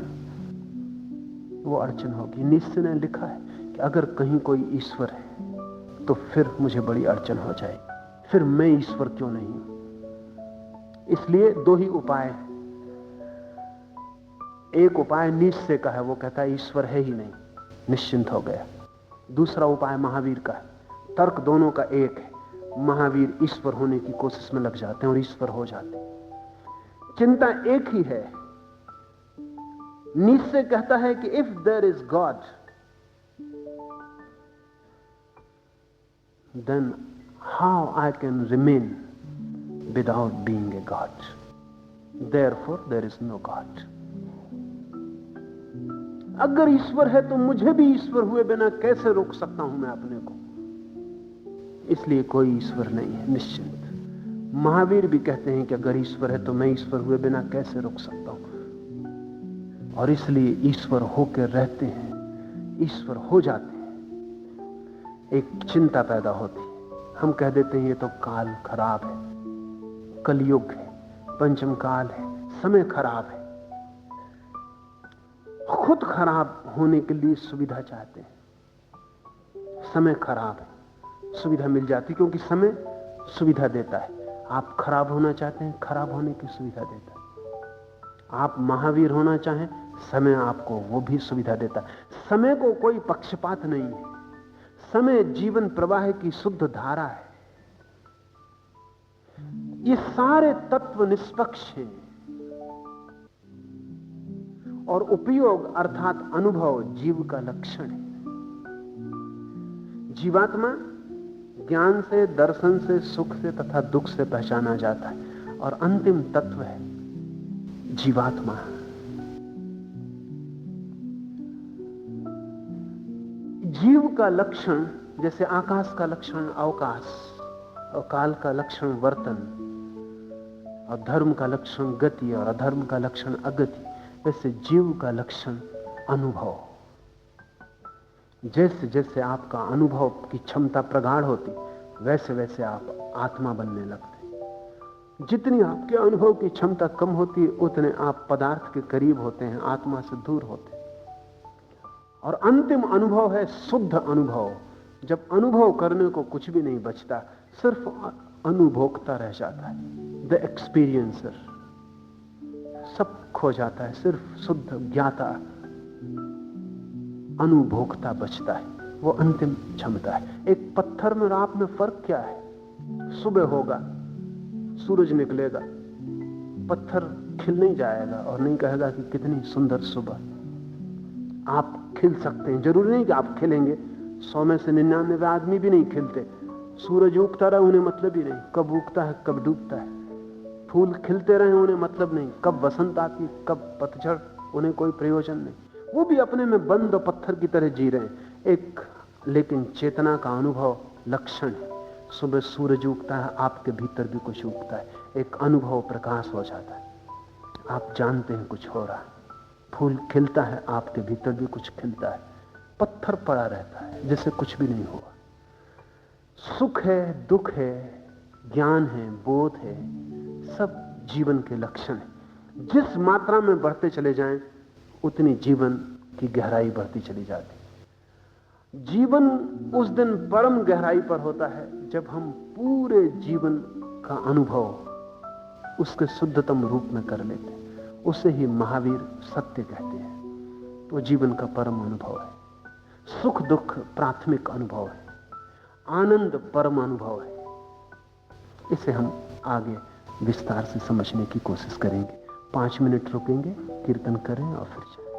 Speaker 1: वो अड़चन होगी। नीत्शे ने लिखा है कि अगर कहीं कोई ईश्वर है तो फिर मुझे बड़ी अड़चन हो जाएगी, फिर मैं ईश्वर क्यों नहीं। इसलिए 2 ही उपाय हैं। एक उपाय नीत्शे का है, वो कहता है ईश्वर है ही नहीं, निश्चिंत हो गया। दूसरा उपाय महावीर का है। तर्क दोनों का एक है। महावीर ईश्वर होने की कोशिश में लग जाते हैं और ईश्वर हो जाते हैं। चिंता एक ही है। नीत्शे कहता है कि if there is God then how I can remain without being a god, therefore there is no God. अगर ईश्वर है तो मुझे भी ईश्वर हुए बिना कैसे रोक सकता हूं मैं अपने को। इसलिए कोई ईश्वर नहीं है, निश्चिंत। महावीर भी कहते हैं कि अगर ईश्वर है तो मैं ईश्वर हुए बिना कैसे रोक सकता हूं। और इसलिए ईश्वर होकर रहते हैं, ईश्वर हो जाते हैं। एक चिंता पैदा होती है। हम कह देते हैं ये तो काल खराब है, कलयुग है, पंचम काल है, समय खराब है। खुद खराब होने के लिए सुविधा चाहते हैं। समय खराब है, सुविधा मिल जाती, क्योंकि समय सुविधा देता है। आप खराब होना चाहते हैं, खराब होने की सुविधा देता है। आप महावीर होना चाहें, समय आपको वो भी सुविधा देता है। समय को कोई पक्षपात नहीं है। समय जीवन प्रवाह की शुद्ध धारा है। ये सारे तत्व निष्पक्ष हैं और उपयोग अर्थात अनुभव जीव का लक्षण है। जीवात्मा ज्ञान से, दर्शन से, सुख से तथा दुख से पहचाना जाता है और अंतिम तत्व है जीवात्मा। जीव का लक्षण जैसे आकाश का लक्षण अवकाश और काल का लक्षण वर्तन और धर्म का लक्षण गति और अधर्म का लक्षण अगति, वैसे जीव का लक्षण अनुभव। जैसे जैसे आपका अनुभव की क्षमता प्रगाढ़ होती, वैसे वैसे आप आत्मा बनने लगते। जितनी आपके अनुभव की क्षमता कम होती, उतने आप पदार्थ के करीब होते हैं, आत्मा से दूर होते हैं। और अंतिम अनुभव है शुद्ध अनुभव, जब अनुभव करने को कुछ भी नहीं बचता, सिर्फ अनुभोक्ता रह जाता है, द एक्सपीरियंसर। सब खो जाता है, सिर्फ शुद्ध ज्ञाता अनुभोक्ता बचता है। वो अंतिम क्षमता है। एक पत्थर में और आप में फर्क क्या है? सुबह होगा, सूरज निकलेगा, पत्थर खिल नहीं जाएगा और नहीं कहेगा कि कितनी सुंदर सुबह। आप खिल सकते हैं, जरूरी नहीं कि आप खिलेंगे। 100 में से 99 आदमी भी नहीं खिलते। सूरज उगता रहे उन्हें मतलब ही नहीं, कब उगता है कब डूबता है। फूल खिलते रहे उन्हें मतलब नहीं, कब वसंत आती कब पतझड़, उन्हें कोई प्रयोजन नहीं। वो भी अपने में बंद और पत्थर की तरह जी रहे हैं। एक लेकिन चेतना का अनुभव लक्षण है। सुबह सूरज उगता है, आपके भीतर भी कुछ उगता है, एक अनुभव प्रकाश हो जाता है। आप जानते हैं कुछ हो रहा है। फूल खिलता है, आपके भीतर भी कुछ खिलता है। पत्थर पड़ा रहता है जैसे कुछ भी नहीं हुआ। सुख है, दुख है, ज्ञान है, बोध है, सब जीवन के लक्षण है। जिस मात्रा में बढ़ते चले जाएं, उतनी जीवन की गहराई बढ़ती चली जाती। जीवन उस दिन परम गहराई पर होता है जब हम पूरे जीवन का अनुभव उसके शुद्धतम रूप में कर लेते हैं। उसे ही महावीर सत्य कहते हैं। वो जीवन का परम अनुभव है। सुख दुख प्राथमिक अनुभव है, आनंद परम अनुभव है। इसे हम आगे विस्तार से समझने की कोशिश करेंगे। 5 मिनट रुकेंगे, कीर्तन करें और फिर चलें।